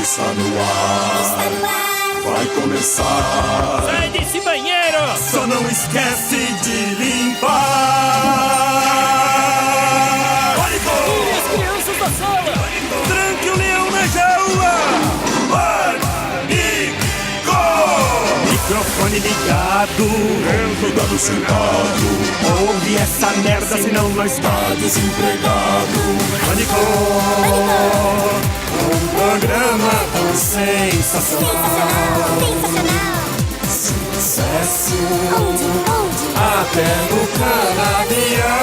Está no ar, vai começar. Sai desse banheiro! Só não esquece de limpar. Pânico! Tire as crianças da sala! Tranque o leão na jaula. Pânico! Microfone ligado, convidado sentado. Ouve essa merda, senão nós está desempregado. Pânico! Um programa tão sensacional. Sucesso até no canavial.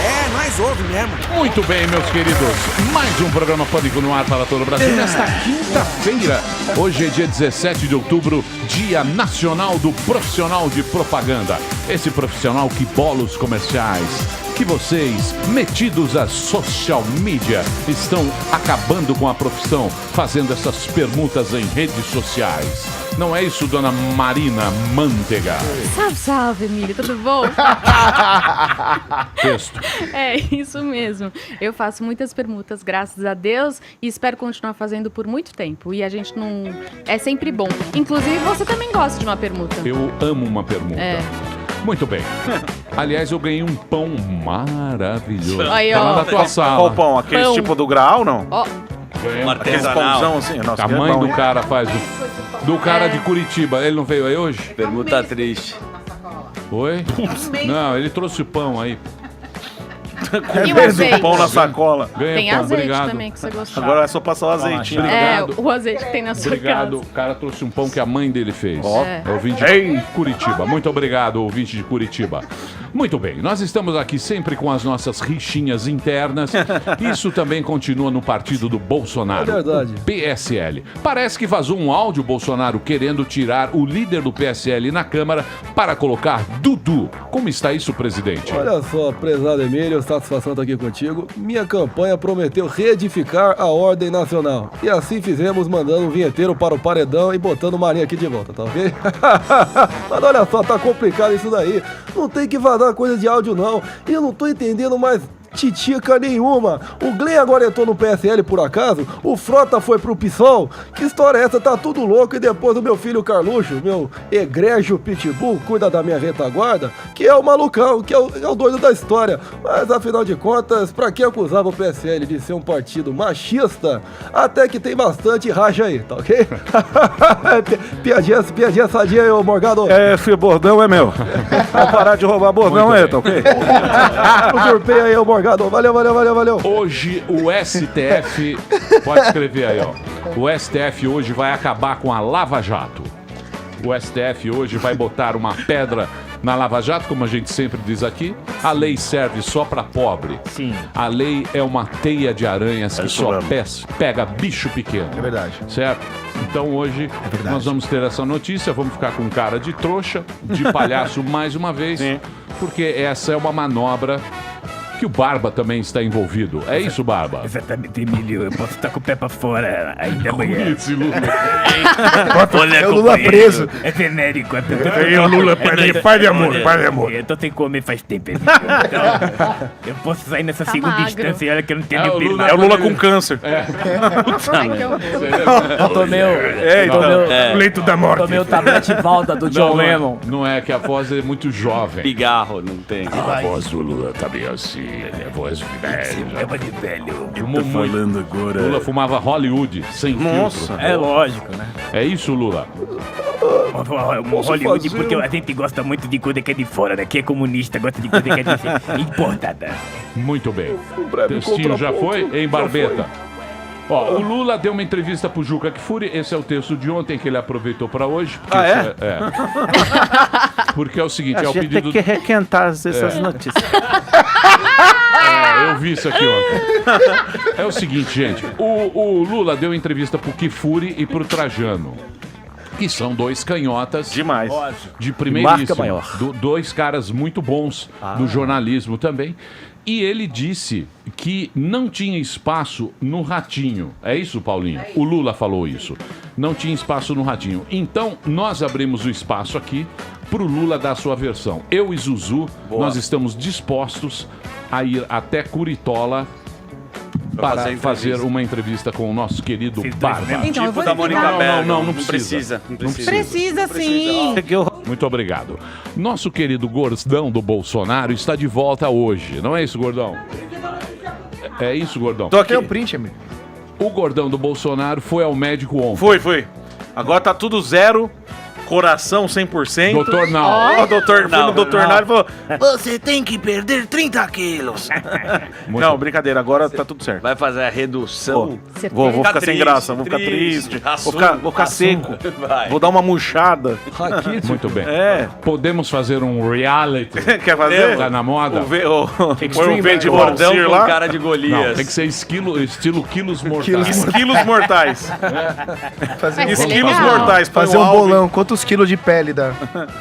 É, nós ouve mesmo. Muito bem, meus queridos. Mais um programa Pânico no ar para todo o Brasil. Nesta quinta-feira, hoje é dia 17 de outubro, Dia Nacional do Profissional de Propaganda. Esse profissional que bola os comerciais, que vocês, metidos a social media, estão acabando com a profissão, fazendo essas permutas em redes sociais. Não é isso, dona Marina Manteiga? Salve, salve, Emílio, tudo bom? Texto. É isso mesmo. Eu faço muitas permutas, graças a Deus, e espero continuar fazendo por muito tempo. E a gente não... É sempre bom. Inclusive, você também gosta de uma permuta. Eu amo uma permuta. É. Muito bem. Aliás, eu ganhei um pão maravilhoso. Aí, tá lá ó. na tua sala. Qual pão? Aquele Pão. tipo do grau, não? Ó, Aqueles pãozão assim? Nossa, A que é mãe bom, do hein? cara faz do cara de Curitiba. Ele não veio aí hoje? Permuta triste. Oi? Não, ele trouxe pão aí. e o Do azeite? pão na sacola. Ganha Tem pão, azeite obrigado. também, que você gostou. Agora é só passar o azeitinho. Obrigado. É, o azeite que tem na sua Obrigado. casa. O cara trouxe um pão que a mãe dele fez. Ó. É ouvinte de Curitiba. Muito obrigado, ouvinte de Curitiba. Muito bem, nós estamos aqui sempre com as nossas rixinhas internas. Isso também continua no partido do Bolsonaro. É verdade. O PSL. Parece que vazou um áudio Bolsonaro querendo tirar o líder do PSL na Câmara para colocar Dudu. Como está isso, presidente? Olha só, prezado Emílio, satisfação estar aqui contigo. Minha campanha prometeu reedificar a ordem nacional. E assim fizemos, mandando um vinheteiro para o paredão e botando o Marinho aqui de volta, tá ok? Mas olha só, tá complicado isso daí. Não tem que vazar coisa de áudio, não. E eu não tô entendendo mais titica nenhuma. O Glenn agora entrou no PSL por acaso? O Frota foi pro PSOL? Que história é essa? Tá tudo louco. E depois o meu filho Carluxo, meu egrégio pitbull, cuida da minha retaguarda, que é o malucão, que é o doido da história. Mas afinal de contas, pra que acusava o PSL de ser um partido machista? Até que tem bastante racha aí, tá ok? piadinha sadia aí, ô Morgado. Esse bordão é meu. Vamos parar de roubar bordão aí, tá ok? Usurpei aí, ô Morgado. Valeu. Hoje o STF, pode escrever aí, ó. O STF hoje vai acabar com a Lava Jato. O STF hoje vai botar uma pedra na Lava Jato, como a gente sempre diz aqui. A lei serve só para pobre. Sim. A lei é uma teia de aranhas que isso só mesmo. pega bicho pequeno. É verdade. Certo? Então hoje nós vamos ter essa notícia, vamos ficar com cara de trouxa, de palhaço mais uma vez, Sim. porque essa é uma manobra que o Barba também está envolvido. É isso, Barba? Exatamente, Emílio. Eu posso estar com o pé pra fora ainda amanhã. Isso, Lula. Olha, É o Lula companheiro, preso. É genérico. Aí o Lula, pai de amor. Eu tô sem comer faz tempo, Emílio. Então, eu posso sair nessa Tá segunda magro. instância e olha que eu não tenho É, o nem Lula- É o Lula com câncer. Ai, que horror. Eu tomei o Leito da morte. tomei o tablete volta do John Lennon. Não é que a voz é muito jovem. Pigarro, não tem. A voz do Lula tá meio assim, é voz de velho. Chama de velho. Fumou muito. agora. Lula fumava Hollywood, sem Nossa. filtro. É lógico, né? É isso, Lula? Hollywood, fazer porque a gente gosta muito de coisa que é de fora, né? Que é comunista, gosta de coisa que é de importada. Muito bem. breve Textinho já contraponto. foi? Em Barbeta. Ó, o Lula deu uma entrevista pro Juca Kfouri. Esse é o texto de ontem que ele aproveitou pra hoje. Porque Ah, é? isso é? Porque é o seguinte, é o pedido... requentar essas notícias. Eu vi isso aqui ontem. É o seguinte, gente. O Lula deu entrevista pro Kfouri e pro Trajano, que são dois canhotas Demais. de primeiríssimo. Marca maior. Dois caras muito bons do jornalismo também. E ele disse que não tinha espaço no Ratinho. É isso, Paulinho? O Lula falou isso. Não tinha espaço no Ratinho. Então, nós abrimos o espaço aqui pro Lula dar a sua versão. Eu e Zuzu, nós estamos dispostos a ir até Curitola para fazer uma entrevista com o nosso querido Barba. Então, eu vou da Mônica explicar. Bergamo. Não precisa. Não precisa. Precisa sim. Muito obrigado. Nosso querido Gordão do Bolsonaro está de volta hoje. Não é isso, Gordão? É isso, Gordão. Tô aqui. Tem o print, amigo. O Gordão do Bolsonaro foi ao médico ontem. Foi. Agora tá tudo zero. Coração 100%. Doutor Nau. Ó, doutor, fui no doutor Nau e falou: Você tem que perder 30 quilos. não, brincadeira, agora tá tudo certo. Vai fazer a redução? Vou ficar sem triste, graça, vou ficar triste. Vou ficar seco. Vai. Vou dar uma murchada. Muito bem. É. Podemos fazer um reality. Quer fazer? Tá na moda? Põe um V de Gordão Valsir com lá. cara de Golias. Não, tem que ser estilo quilos mortais. Esquilos mortais. Vai ser Esquilos legal. mortais. Põe Fazer o um Alvin. bolão. Quantos quilos de pele dá?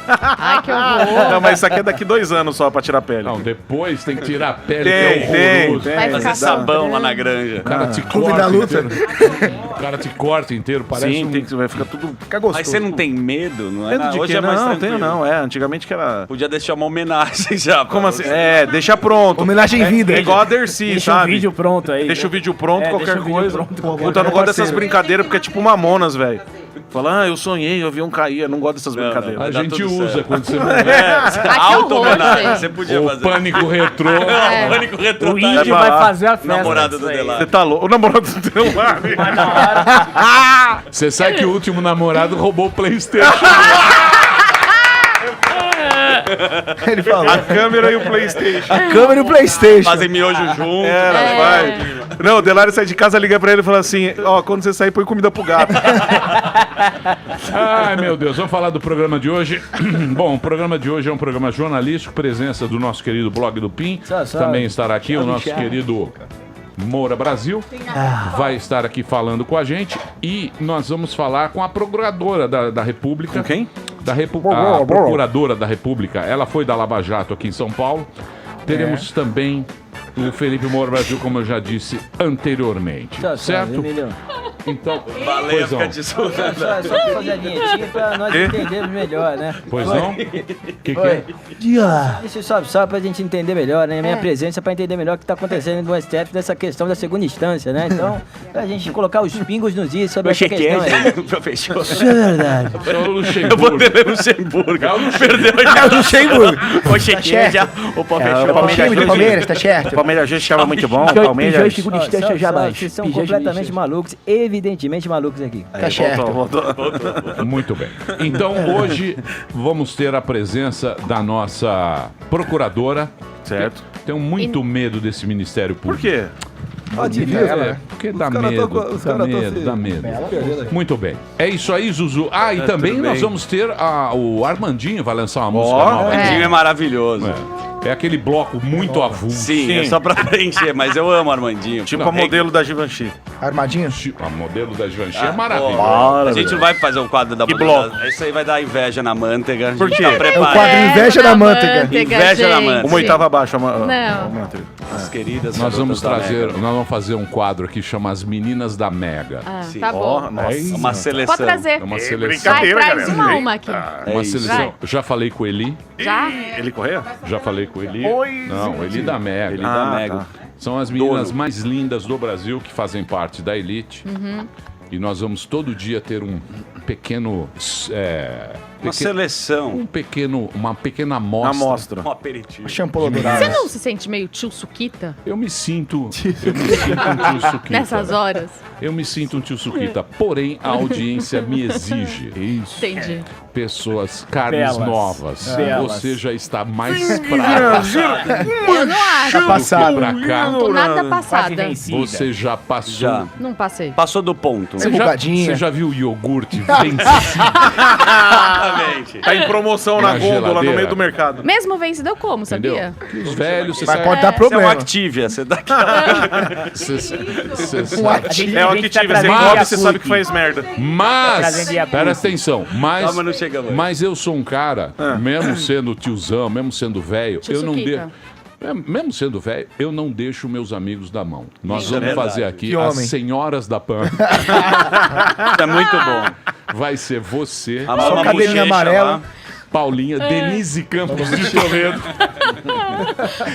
Ai, que horror. Não, mas isso aqui é daqui 2 anos só pra tirar a pele. Não, depois tem que tirar a pele, Tem, que é horroroso. Vai Fazer ficar sabão lá na granja. O cara te Clube corta da luta. inteiro. O cara te corta inteiro, parece Sim, um... vai ficar tudo. Fica gostoso. Mas você não tem medo? Não é? Medo de Hoje quê? é mais Não, tranquilo. tenho não. Antigamente que era. Podia deixar uma homenagem já. Como assim? Deixa pronto. Homenagem em vida. É igual a Dercy, Deixa sabe? o vídeo pronto aí. Deixa o vídeo pronto, qualquer deixa o vídeo coisa. pronto, Puta, eu não gosto dessas brincadeiras porque é tipo Mamonas, velho. Fala, eu sonhei, o avião caía. Eu não gosto dessas brincadeiras. A Dá gente tudo usa certo. quando você morrer. Ai, que horror, Auto-homenagem. gente. Você podia O fazer. pânico retrô. Pânico retrô. O índio vai vai lá. fazer a festa. Namorado do disso aí. Delari. Você tá louco? O namorado do celular. Você sabe que o último namorado roubou o PlayStation. Ele falou. A câmera e o PlayStation. A câmera e o PlayStation. Fazem miojo junto. Vai. Não, o Delari sai de casa, liga pra ele e fala assim: ó, quando você sair, põe comida pro gato. Ai, meu Deus, vamos falar do programa de hoje. Bom, o programa de hoje é um programa jornalístico, presença do nosso querido Blog do Pim. Também estará aqui o nosso querido Moura Brasil. Vai estar aqui falando com a gente. E nós vamos falar com a procuradora da República. Com quem? A procuradora da República. Ela foi da Lava Jato aqui em São Paulo. Teremos também o Felipe Moura Brasil, como eu já disse anteriormente. Certo? Então, Valeu, pois fica não. de Só pra fazer a vinhetinha pra nós entendermos melhor, né? Pois não? Que é? Isso só pra gente entender melhor, né? Minha presença pra entender melhor o que tá acontecendo no STF dessa questão da segunda instância, né? Então, pra gente colocar os pingos nos is sobre essa questão aí. Professor. Isso é verdade. Só o Eu Luxemburgo. vou ter Luxemburgo. Perdeu É o Luxemburgo. o chequeja. O O time do Palmeiras, tá certo? O Palmeiras já estava muito bom. Pijão Palmeiras. e segunda instância já baixo. Vocês são completamente malucos, evidentemente malucos aqui. Tá certo. Muito bem. Então, hoje vamos ter a presença da nossa procuradora. Certo. Tenho muito medo desse Ministério Por Público. quê? Porque dá medo, dá medo. Muito bem. É isso aí, Zuzu. E também tudo nós bem. vamos ter o Armandinho vai lançar uma música Ó, nova. O Armandinho é maravilhoso. É aquele bloco muito avulso. Sim, é só pra preencher, mas eu amo Armandinho. Tipo Não, a modelo da Givenchy. Armadinho? A modelo da Givenchy é Pô, maravilhoso. a gente não vai fazer um quadro da Que modelo. bloco? Isso aí vai dar inveja na manteiga. Por quê? Tá É o preparado. quadro Inveja da manteiga. Inveja da manteiga. Uma oitava abaixo. Não. As queridas Nós vamos garotas da trazer, Mega. nós vamos fazer um quadro aqui chamado As Meninas da Mega. Sim. Tá bom. Nossa. Uma seleção. Pode trazer. É uma seleção. Vai, brincadeira, traz galera. uma aqui. É Uma isso. seleção. Vai. Já falei com o Eli. Já? Ele correia? Já falei com o Eli. Não, o Eli da Mega. Ele da Mega. tá. São as meninas Dono. mais lindas do Brasil que fazem parte da elite. E nós vamos todo dia ter um pequeno. Uma seleção. Uma pequena amostra. Amostra. Um aperitivo. Shampoo Você dourado. não se sente meio tio Suquita Eu me sinto um tio Suquita. nessas horas? Eu me sinto um tio Suquita. Porém, a audiência me exige. Isso. Entendi. Pessoas, carnes Belas. novas. Belas. Você já está mais pra Eu não acho. Passado. pra cá. Não tô nada Quase passada. vencida. Você já passou. Já. Não passei. Passou do ponto. Você já, Bugadinha. você já viu o iogurte vencido? Exatamente. Tá em promoção Na na gôndola, no geladeira. meio do mercado. Mesmo vencido eu como, sabia? Os velhos, você Mas sabe. pode dar Você é um problema. Activia, você dá Você sabe. A gente- É o a que gente tá tive, você trazendo come, Yakult. você sabe que faz merda. Mas, Trazendo Yakult. presta atenção, Calma, não chega mais. mas eu sou um cara, mesmo sendo tiozão, mesmo sendo velho, Tio eu não Suquita. deixo. Mesmo sendo velho, eu não deixo meus amigos da mão. Nós Isso é vamos verdade. fazer aqui Que as homem. senhoras da PAN. Isso é muito bom. Vai ser você. Amar uma cabelinho bochecha amarelo. lá. Paulinha, Denise Campos de Toledo.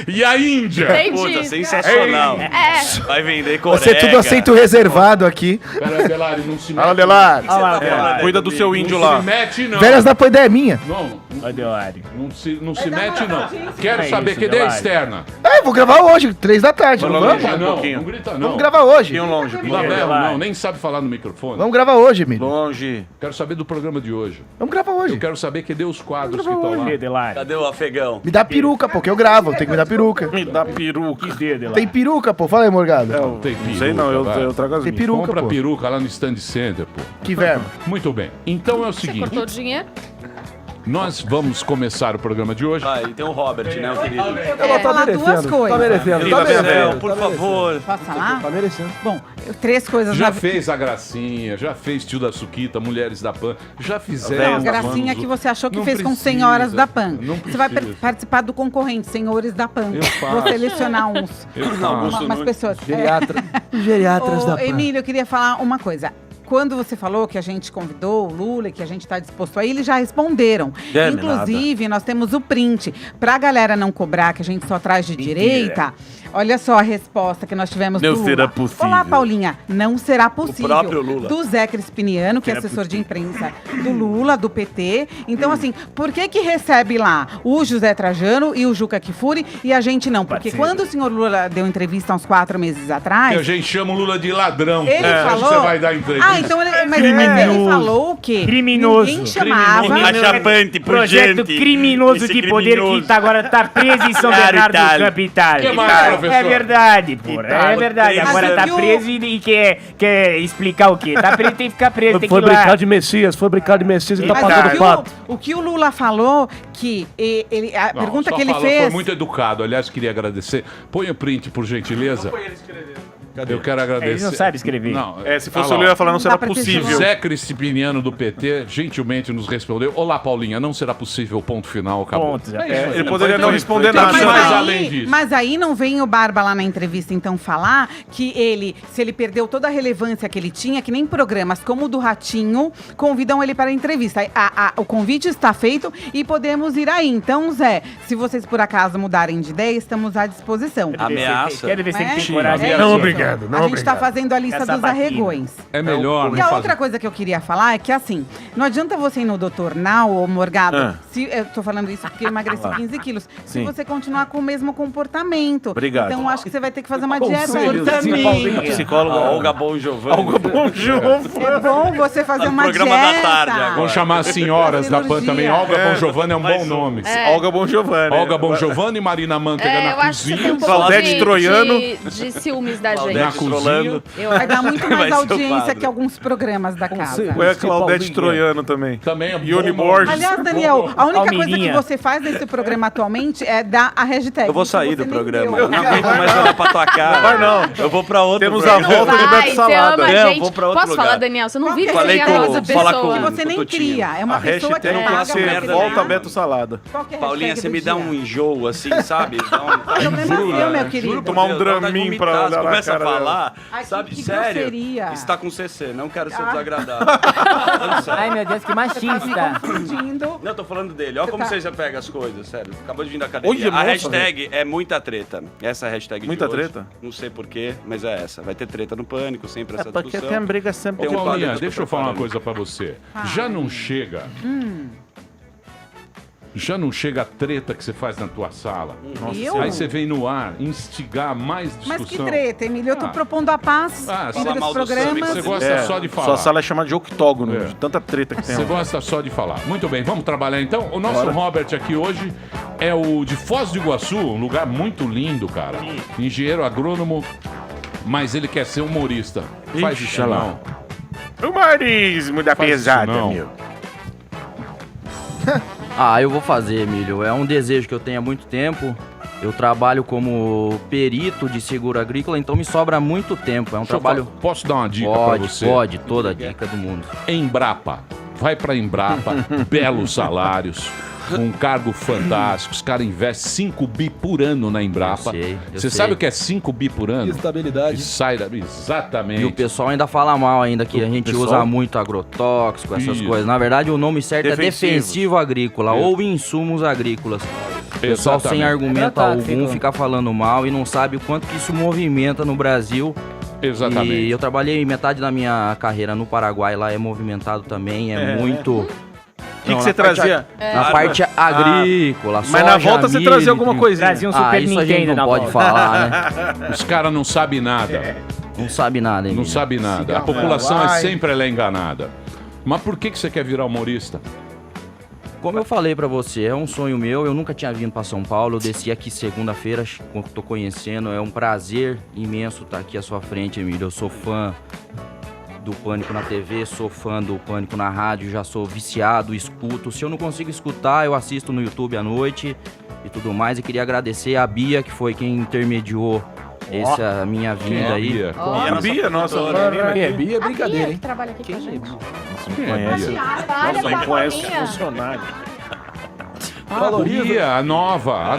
E a Índia? Puta, sensacional. Vai vender Coreia. Você tudo assento reservado aqui. Pera, Delari, não se mete. Fala, Delari. Cuida do seu índio Não lá. se mete, não. Velhas da Poeira é minha. Não, Ó, Delari. não se mete, não. Quero É saber, isso, que ideia Delari. externa. É, vou gravar hoje, 3 da tarde. Não vamos? Grita não, pouquinho. não grita não. Vamos gravar hoje. Pouquinho longe. Não, nem sabe falar no microfone. Vamos gravar hoje, Emílio. Longe. Quero saber do programa de hoje. Vamos gravar hoje. Eu quero saber que dê os quadros que estão lá. Que Delari? Cadê o afegão? Me dá peruca, pô, que eu gravo. Tem que me dar peruca. Me dá peruca. Que Delari? Tem peruca, pô. Fala aí, Morgado. Não tem Não sei não, peruca, vai. eu trago as Tem minhas. peruca, Compra pô. peruca lá no Stand Center, pô. Que verba. Muito bem. Então é o Você seguinte, cortou o dinheiro? nós vamos começar o programa de hoje. Vai, tem o Robert, né, o querido? Ela tá falar merecendo. duas coisas. Tá merecendo. Viva Tá merecendo. Bebel, por tá merecendo. favor. Posso falar? Tá merecendo. Bom, 3 coisas Já na fez a Gracinha, já fez Tio da Suquita, Mulheres da Pan, já fizeram. Não, a gracinha que você achou que Não fez com precisa, Senhoras da Pan. não Você vai precisa. participar do concorrente, Senhores da Pan. Eu faço. Vou selecionar uns. Eu Não, faço. Umas pessoas. Geriatras da Ô, Pan. Emílio, eu queria falar uma coisa. Quando você falou que a gente convidou o Lula e que a gente está disposto a ir, eles já responderam. Inclusive, nós temos o print. Pra galera não cobrar, que a gente só traz de direita, olha só a resposta que nós tivemos Não do Lula. será possível. Olá, Paulinha. Não será possível. próprio Lula. Do Zé Crispiniano, que é assessor de imprensa do Lula, do PT. Então, assim, por que recebe lá o José Trajano e o Juca Kfouri e a gente não? Porque quando o senhor Lula deu entrevista há uns 4 meses atrás... Que a gente chama o Lula de ladrão. Ele falou... Você vai dar entrevista. Então mas ele falou o quê? Criminoso. Ninguém chamava... Achapante, Projeto criminoso de poder que agora tá preso em São Bernardo do Campo, Itália. Que mais, professor? É verdade, porra. É verdade. Mas Agora tá viu- preso e quer explicar o quê? Tá preso, tem que ficar preso. Tem que Foi ir lá. brincar de Messias, e tá Mas pagando pato. o que o Lula falou, que ele, a Não, pergunta só que ele falou, fez... Foi muito educado. Aliás, queria agradecer. Põe o print, por gentileza. Eu quero agradecer. Ele não sabe escrever. Não, Se fosse ah o lá, Lula falar, não será dá pra ter possível. Zé Crispiniano do PT gentilmente nos respondeu. Olá, Paulinha, não será possível, ponto final, acabou. Ponto, já. É isso, Ele poderia não responder Mas nada. mais além disso. Mas aí não vem o Barba lá na entrevista, então, falar que ele, se ele perdeu toda a relevância que ele tinha, que nem programas como o do Ratinho convidam ele para a entrevista. O convite está feito e podemos ir aí. Então, Zé, se vocês por acaso mudarem de ideia, estamos à disposição. Ameaça. Quero ver se ele É? tem coragem. É Não, isso. obrigado. A gente está fazendo a lista Essa dos batina. arregões. É melhor E não a fazer. outra coisa que eu queria falar é que, assim, não adianta você ir no Dr. Now ou Morgado, Ah. se, eu tô falando isso porque eu emagreci 15 quilos, se Sim. você continuar com o mesmo comportamento. Obrigado. Então, acho que você vai ter que fazer uma dieta por A mim. psicóloga. Olga Bon Giovanni. É bom você fazer No uma programa dieta. da tarde agora. Vamos chamar as senhoras da PAN também. Olga Bon Giovanni é um bom nome. Olga Bon Giovanni. Olga Bon Giovanni, Marina Manteiga É, na eu acho que você tem cozinha. um pouco Claudete Troiano. de ciúmes da Na Claudete gente. cozinha. Eu Vai dar muito Vai mais ser o audiência quadro. que alguns programas da casa. Foi a Claudete Troiano também. Também é bom Yuri nome. Borges. Aliás, Daniel, a única coisa que Palmeirinha. você faz nesse programa atualmente é dar a hashtag. Eu vou que sair você do nem programa. deu. Eu não aguento mais olhar pra tua cara. Vai não. Eu vou pra outro Temos a programa. volta do Vai, Beto você Salada. ama a Não, gente. vou pra outro Posso falar, lugar. Daniel? Você não Qual vive que é Falei sem a com- nossa fala pessoa. com- Que você nem Totinho. cria. É uma A pessoa que hashtag não tem que paga ser merda pra volta criar. Beto Salada. Qual que é a Paulinha, hashtag você do me dá dia? um enjoo, assim, sabe? Dá um... Problema seu, meu querido. Tomar um Meu Deus, dá vontade de Dramin pra vomitar. olhar Você na começa a cara falar, Ai, sabe? que Sério. grosseria. Está com CC, não quero ser desagradável. Falando sério. Ai, meu Deus, que machista. Confundindo. Não, tô falando dele. Olha como Tá. você já pega as coisas, sério. Acabou de vir da academia. Olha, A nossa, hashtag é muita treta. Essa é a hashtag Muita de hoje. treta? Não sei porquê, mas é essa. Vai ter treta no Pânico, sempre essa Porque discussão. tem briga sempre. Tem um Paulinha, quadro deixa eu falar uma coisa pra você. Já não chega. Já não chega a treta que você faz na tua sala. Eu? Aí você vem no ar instigar mais Mas discussão. que treta, Emílio. Eu tô Ah. propondo a paz Ah, entre fala os mal do samba, programas. Você gosta só de falar. Sua sala é chamada de octógono, É. de tanta treta que tem Você lá. gosta só de falar. Muito bem, vamos trabalhar então. O nosso Robert aqui hoje é o de Foz do Iguaçu, um lugar muito lindo, cara. Engenheiro agrônomo, mas ele quer ser humorista. Faz Ixi, isso olha lá. não. Humorismo da Faz isso pesada, não. meu. Ah, eu vou fazer, Emílio. É um desejo que eu tenho há muito tempo. Eu trabalho como perito de seguro agrícola, então me sobra muito tempo. É um Deixa eu trabalho... falar, posso dar uma dica pra Pode, você? pode. Toda a dica do mundo. Embrapa. Vai pra Embrapa, belos salários, um cargo fantástico. Os caras investem 5 bi por ano na Embrapa. Eu Você sei. sabe o que é 5 bi por ano? Estabilidade. E sai da... Exatamente. E o pessoal ainda fala mal ainda que a gente pessoal? usa muito agrotóxico, essas Isso. coisas. Na verdade, o nome certo é Defensivos. defensivo agrícola ou insumos agrícolas. O pessoal sem Exatamente. argumento algum fica falando mal e não sabe o quanto que isso movimenta no Brasil. Exatamente. E eu trabalhei metade da minha carreira no Paraguai, lá é movimentado também, é muito... O que você trazia? Na parte agrícola, Mas na soja, volta você milho, trazia alguma coisinha. Trazia um Super isso a gente Nintendo não na pode volta. falar, né? Os caras não sabem nada. Não sabe nada, Não Emílio. sabe nada. A população é sempre ela é enganada. Mas por que você quer virar humorista? Como eu falei pra você, é um sonho meu, eu nunca tinha vindo pra São Paulo, eu desci aqui segunda-feira, tô conhecendo, é um prazer imenso estar aqui à sua frente, Emílio. Eu sou fã do Pânico na TV, sou fã do Pânico na rádio, já sou viciado, escuto. Se eu não consigo escutar, eu assisto no YouTube à noite e tudo mais. E queria agradecer a Bia, que foi quem intermediou essa minha vinda aí. Bia? A Bia, nossa. Bia é brincadeira, Que hein? trabalha aqui com a gente. Quem é Bia? Trabalha com a Conhece Bia. funcionário. Bia, a nova.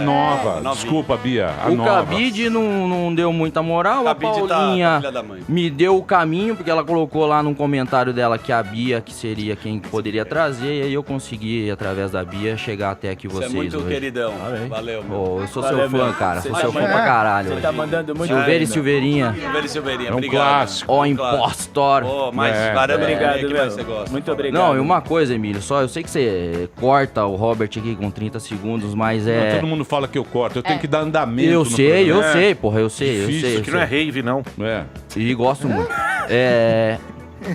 Desculpa, Bia, a O nova. Cabide não deu muita moral, a Cabide tá Paulinha filha da mãe. me deu o caminho, porque ela colocou lá num comentário dela que a Bia que seria quem poderia trazer, e aí eu consegui, através da Bia, chegar até aqui Você vocês é muito hoje. queridão. Valeu, meu. Pô, eu sou Valeu, seu fã, meu. cara. Você Sou tá seu fã mandando- pra caralho. Você hoje. tá mandando muito Silveira e bem, Silveirinha. Silveira e Silveirinha, É um obrigado. clássico. Ó, Um impostor. Pô, mas É. caramba, Obrigado, que meu. mais você gosta? Muito obrigado. Não, e uma coisa, Emílio, só eu sei que você corta o Robert aqui com 30 segundos, mas é... Todo mundo fala que eu corto. Eu tenho que dar andamento. Eu no sei, programa. eu sei, porra, eu sei, eu Difícil, sei. Isso aqui não é rave, não. É. E gosto muito.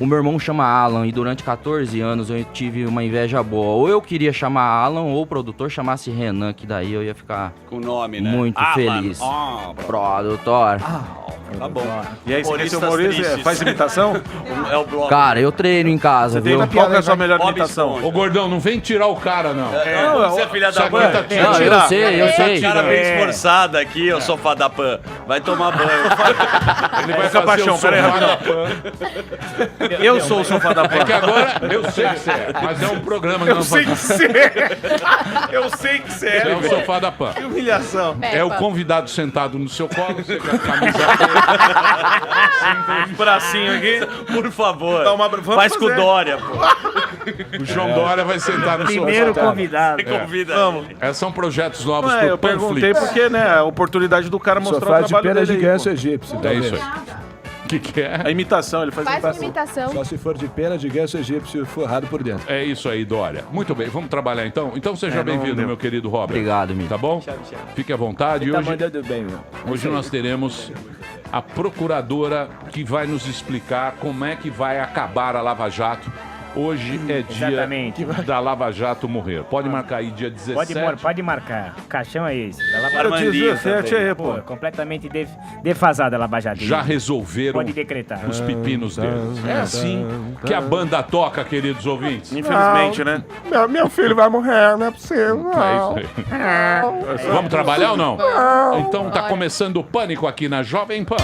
O meu irmão chama Alan e durante 14 anos eu tive uma inveja boa. Ou eu queria chamar Alan ou o produtor chamasse Renan, que daí eu ia ficar Com nome, né? muito feliz. Produtor. Tá bom. E aí, você quer ser Humoristas humorista? tristes. Faz imitação? É o bloco. Cara, eu treino em casa, viu? Qual que é a sua melhor Bob imitação? Esponja. Ô, gordão, não vem tirar o cara, não. Não, você é filha Isso da aqui mãe. tá Não, eu tirar. sei, eu sei. Cara bem esforçada aqui, ô sofá da Pan. Vai tomar banho. Ele vai Essa fazer paixão, o peraí, sofá da rapidão. Pan. Eu sou o sofá da É que Pan. agora eu sei que você é, mas é um programa que Eu nós sei que fazemos. você é. Eu sei que você Você é é. o velho. sofá da Pan. Que humilhação. É o convidado sentado no seu colo, você com a camisa Bracinho aqui. Por favor. Dá uma- vamos Faz com o fazer. Dória, pô. O João Dória vai sentar no Primeiro sofá. convidado. Convida. Vamos. São projetos novos Ué, pro eu perguntei Panflix. porque, né, a oportunidade do cara mostrar o Sofá de trabalho pena dele de aí, ganso pô. egípcio. É isso aí. O que é? A imitação, ele faz Faz uma imitação. imitação. Só se for de pena de ganso egípcio forrado por dentro. É isso aí, Dória. Muito bem, vamos trabalhar então? Então seja não bem-vindo, deu. meu querido Robert. Obrigado, amigo. Tá bom? Fique à vontade. Tá Hoje, mandando bem, meu. hoje nós teremos a procuradora que vai nos explicar como é que vai acabar a Lava Jato. Hoje é dia Exatamente. da Lava Jato morrer. Pode marcar aí dia 17. Pode marcar. O caixão é esse. Da Lava Cara, Armandinho dia 17 também. aí, Pô, pô. completamente defasada a Lava Jato. Já resolveram Pode decretar. os pepinos deles. É assim que a banda toca, queridos ouvintes. Infelizmente, né? Meu filho vai morrer, não é possível. É isso aí. Vamos trabalhar ou não? Então tá começando o Pânico aqui na Jovem Pan.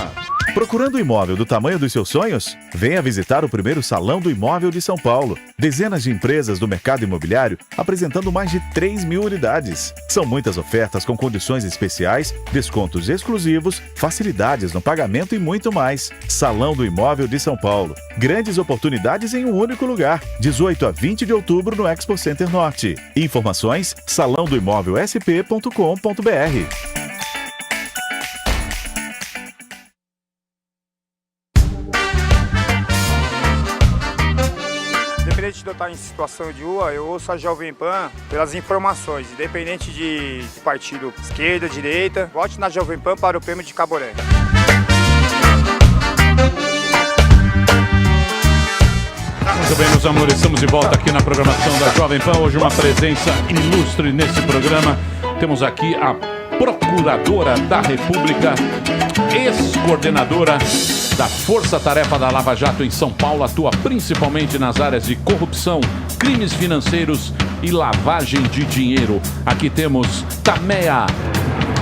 Procurando um imóvel do tamanho dos seus sonhos? Venha visitar o primeiro Salão do Imóvel de São Paulo. Dezenas de empresas do mercado imobiliário apresentando mais de 3.000 unidades. São muitas ofertas com condições especiais, descontos exclusivos, facilidades no pagamento e muito mais. Salão do Imóvel de São Paulo. Grandes oportunidades em um único lugar. 18 a 20 de outubro no Expo Center Norte. Informações: salãodoimovéelsp.com.br. Independente de eu estar em situação de rua, eu ouço a Jovem Pan pelas informações. Independente de partido esquerda, direita, vote na Jovem Pan para o prêmio de Caboré. Muito bem, meus amores, estamos de volta aqui na programação da Jovem Pan. Hoje uma presença ilustre nesse programa. Temos aqui a Procuradora da República, ex-coordenadora da Força Tarefa da Lava Jato em São Paulo, atua principalmente nas áreas de corrupção, crimes financeiros e lavagem de dinheiro. Aqui temos Tamea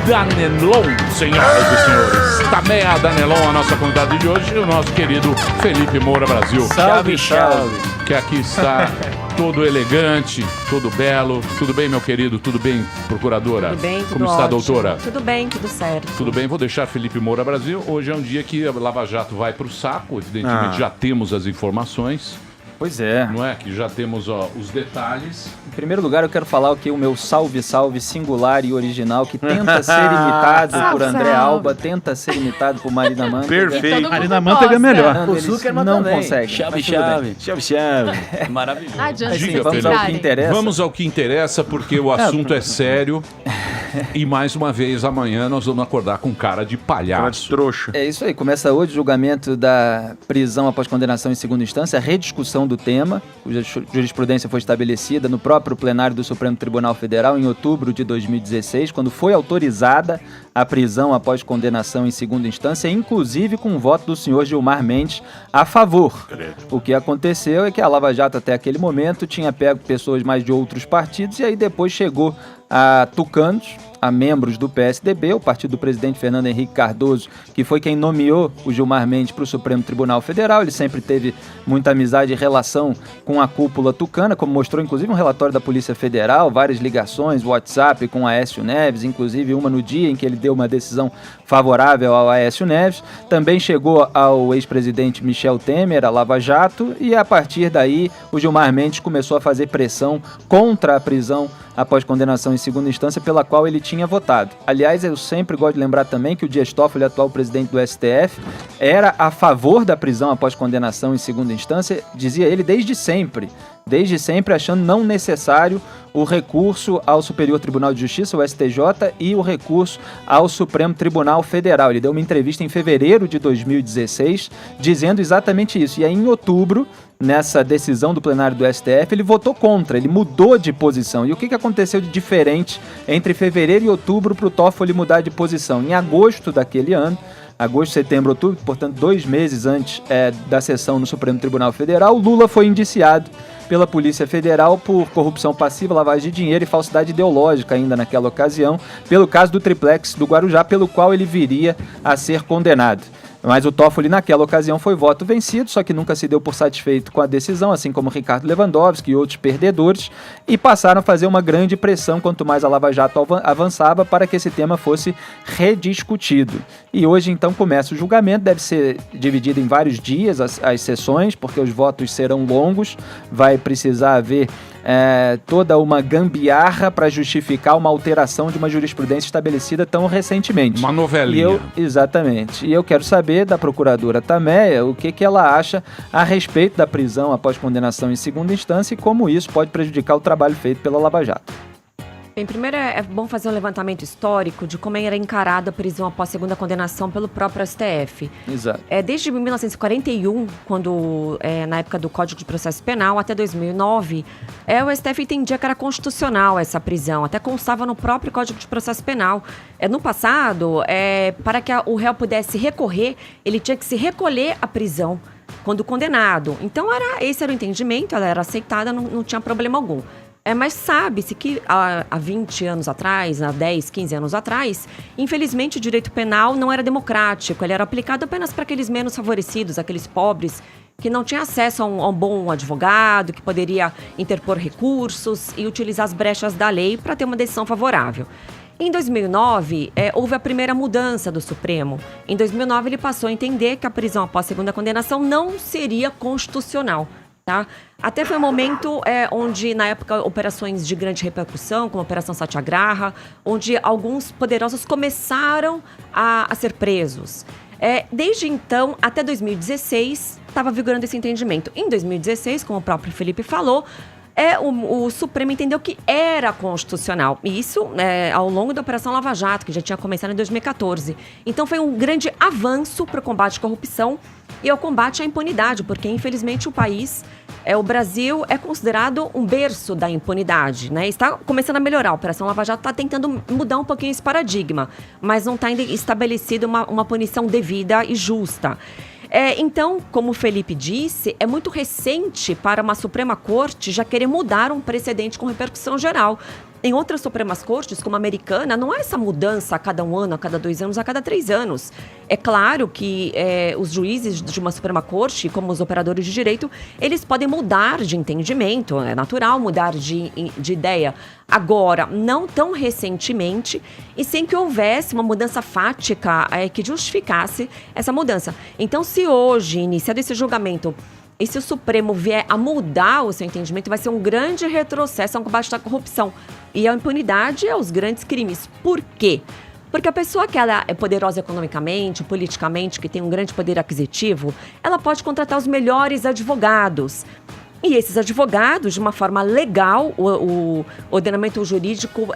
Danelon, senhoras e senhores. Tamea Danelon, a nossa convidada de hoje, e o nosso querido Felipe Moura Brasil. Salve, salve. Que aqui está todo elegante, todo belo. Tudo bem, meu querido? Tudo bem, procuradora? Tudo bem, tudo Como está, ótimo. doutora? Tudo bem, tudo certo. Tudo bem, vou deixar Felipe Moura Brasil. Hoje é um dia que a Lava Jato vai pro saco, evidentemente já temos as informações. Pois é. Não é? Que já temos os detalhes. Em primeiro lugar, eu quero falar o meu salve, salve singular e original, que tenta ser imitado por André Alba, tenta ser imitado por Marina Manteiga. Perfeito. Marina Manteiga é melhor. O Zuckerman não consegue. Chave. Maravilhoso. Não adianta Assim, vocês vamos ao que tentarem. interessa. Vamos ao que interessa, porque o assunto é sério. E mais uma vez, amanhã nós vamos acordar com cara de palhaço. Trouxa. É isso aí, começa hoje o julgamento da prisão após condenação em segunda instância, a rediscussão do tema, cuja jurisprudência foi estabelecida no próprio plenário do Supremo Tribunal Federal em outubro de 2016, quando foi autorizada a prisão após condenação em segunda instância, inclusive com o voto do senhor Gilmar Mendes a favor. O que aconteceu é que a Lava Jato até aquele momento tinha pego pessoas mais de outros partidos e aí depois chegou a tucanos, a membros do PSDB, o partido do presidente Fernando Henrique Cardoso, que foi quem nomeou o Gilmar Mendes para o Supremo Tribunal Federal. Ele sempre teve muita amizade e relação com a cúpula tucana, como mostrou inclusive um relatório da Polícia Federal, várias ligações, WhatsApp com Aécio Neves, inclusive uma no dia em que ele deu uma decisão favorável ao Aécio Neves. Também chegou ao ex-presidente Michel Temer, a Lava Jato, e a partir daí o Gilmar Mendes começou a fazer pressão contra a prisão após condenação em segunda instância, pela qual ele tinha votado. Aliás, eu sempre gosto de lembrar também que o Dias Toffoli, atual presidente do STF, era a favor da prisão após condenação em segunda instância, dizia ele desde sempre achando não necessário o recurso ao Superior Tribunal de Justiça, o STJ, e o recurso ao Supremo Tribunal Federal. Ele deu uma entrevista em fevereiro de 2016, dizendo exatamente isso. E aí, em outubro, nessa decisão do plenário do STF, ele votou contra, ele mudou de posição. E o que aconteceu de diferente entre fevereiro e outubro para o Toffoli mudar de posição? Em agosto daquele ano, agosto, setembro, outubro, portanto 2 meses antes da sessão no Supremo Tribunal Federal, Lula foi indiciado pela Polícia Federal por corrupção passiva, lavagem de dinheiro e falsidade ideológica ainda naquela ocasião, pelo caso do triplex do Guarujá, pelo qual ele viria a ser condenado. Mas o Toffoli naquela ocasião foi voto vencido, só que nunca se deu por satisfeito com a decisão, assim como Ricardo Lewandowski e outros perdedores, e passaram a fazer uma grande pressão quanto mais a Lava Jato avançava para que esse tema fosse rediscutido. E hoje então começa o julgamento, deve ser dividido em vários dias as sessões, porque os votos serão longos, vai precisar haver toda uma gambiarra para justificar uma alteração de uma jurisprudência estabelecida tão recentemente. Uma novelinha. Exatamente. E eu quero saber da procuradora Tameia o que ela acha a respeito da prisão após condenação em segunda instância e como isso pode prejudicar o trabalho feito pela Lava Jato. Bem, primeiro é bom fazer um levantamento histórico de como era encarada a prisão após segunda condenação pelo próprio STF. Exato. Desde 1941, quando, na época do Código de Processo Penal, até 2009, o STF entendia que era constitucional essa prisão, até constava no próprio Código de Processo Penal. No passado, para que o réu pudesse recorrer, ele tinha que se recolher à prisão quando condenado. Então, esse era o entendimento, ela era aceitada, não tinha problema algum. Mas sabe-se que há 20 anos atrás, há 10, 15 anos atrás, infelizmente o direito penal não era democrático, ele era aplicado apenas para aqueles menos favorecidos, aqueles pobres que não tinham acesso a um bom advogado, que poderia interpor recursos e utilizar as brechas da lei para ter uma decisão favorável. Em 2009, houve a primeira mudança do Supremo. Em 2009, ele passou a entender que a prisão após segunda condenação não seria constitucional. Tá? Até foi um momento onde, na época, operações de grande repercussão, como a Operação Satyagraha, onde alguns poderosos começaram a ser presos. Desde então, até 2016, estava vigorando esse entendimento. Em 2016, como o próprio Felipe falou, o Supremo entendeu que era constitucional. E isso ao longo da Operação Lava Jato, que já tinha começado em 2014. Então, foi um grande avanço para o combate à corrupção e ao combate à impunidade, porque, infelizmente, o Brasil é considerado um berço da impunidade, né? Está começando a melhorar. A Operação Lava Jato está tentando mudar um pouquinho esse paradigma, mas não está ainda estabelecida uma punição devida e justa. Então, como o Felipe disse, é muito recente para uma Suprema Corte já querer mudar um precedente com repercussão geral. Em outras Supremas Cortes, como a americana, não há essa mudança a cada 1 ano, a cada 2 anos, a cada 3 anos. É claro que os juízes de uma Suprema Corte, como os operadores de direito, eles podem mudar de entendimento, é natural mudar de ideia. Agora, não tão recentemente e sem que houvesse uma mudança fática que justificasse essa mudança. Então, se hoje, iniciado esse julgamento, e se o Supremo vier a mudar o seu entendimento, vai ser um grande retrocesso ao combate à corrupção e à impunidade e aos grandes crimes. Por quê? Porque a pessoa que ela é poderosa economicamente, politicamente, que tem um grande poder aquisitivo, ela pode contratar os melhores advogados. E esses advogados, de uma forma legal, o ordenamento jurídico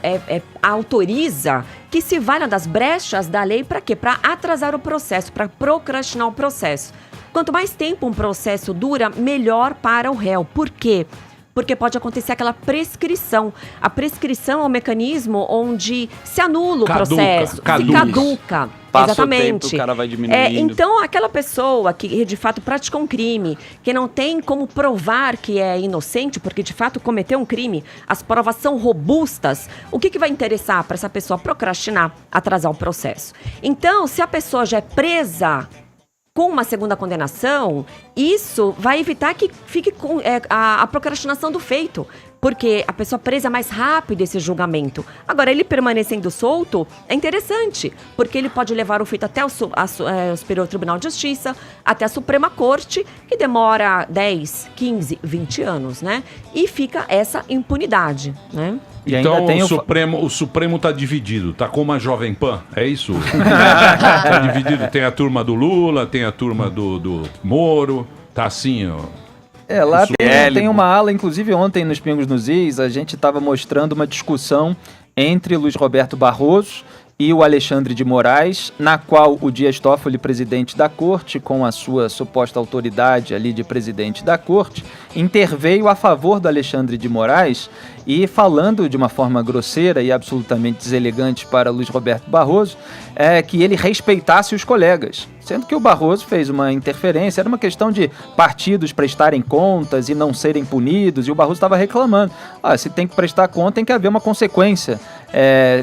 autoriza que se valham das brechas da lei para quê? Para atrasar o processo, para procrastinar o processo. Quanto mais tempo um processo dura, melhor para o réu. Por quê? Porque pode acontecer aquela prescrição. A prescrição é um mecanismo onde se anula o processo, se caduca. Passa Exatamente. o tempo, o cara vai diminuindo. Então, aquela pessoa que de fato praticou um crime, que não tem como provar que é inocente, porque de fato cometeu um crime, as provas são robustas, o que vai interessar para essa pessoa? Procrastinar, atrasar o processo. Então, se a pessoa já é presa com uma segunda condenação, isso vai evitar que fique com a procrastinação do feito, porque a pessoa presa mais rápido esse julgamento. Agora, ele permanecendo solto é interessante, porque ele pode levar o feito até o Superior Tribunal de Justiça, até a Suprema Corte, que demora 10, 15, 20 anos, né? E fica essa impunidade, né? E então o Supremo tá dividido, tá como a Jovem Pan, é isso? Tá dividido, tem a turma do Lula, tem a turma do Moro, tá assim, ó. Lá tem uma ala, inclusive ontem nos Pingos nos Is, a gente estava mostrando uma discussão entre Luiz Roberto Barroso e o Alexandre de Moraes, na qual o Dias Toffoli, presidente da corte, com a sua suposta autoridade ali de presidente da corte, interveio a favor do Alexandre de Moraes e falando de uma forma grosseira e absolutamente deselegante para Luiz Roberto Barroso, que ele respeitasse os colegas. Sendo que o Barroso fez uma interferência, era uma questão de partidos prestarem contas e não serem punidos, e o Barroso estava reclamando. Se tem que prestar conta, tem que haver uma consequência,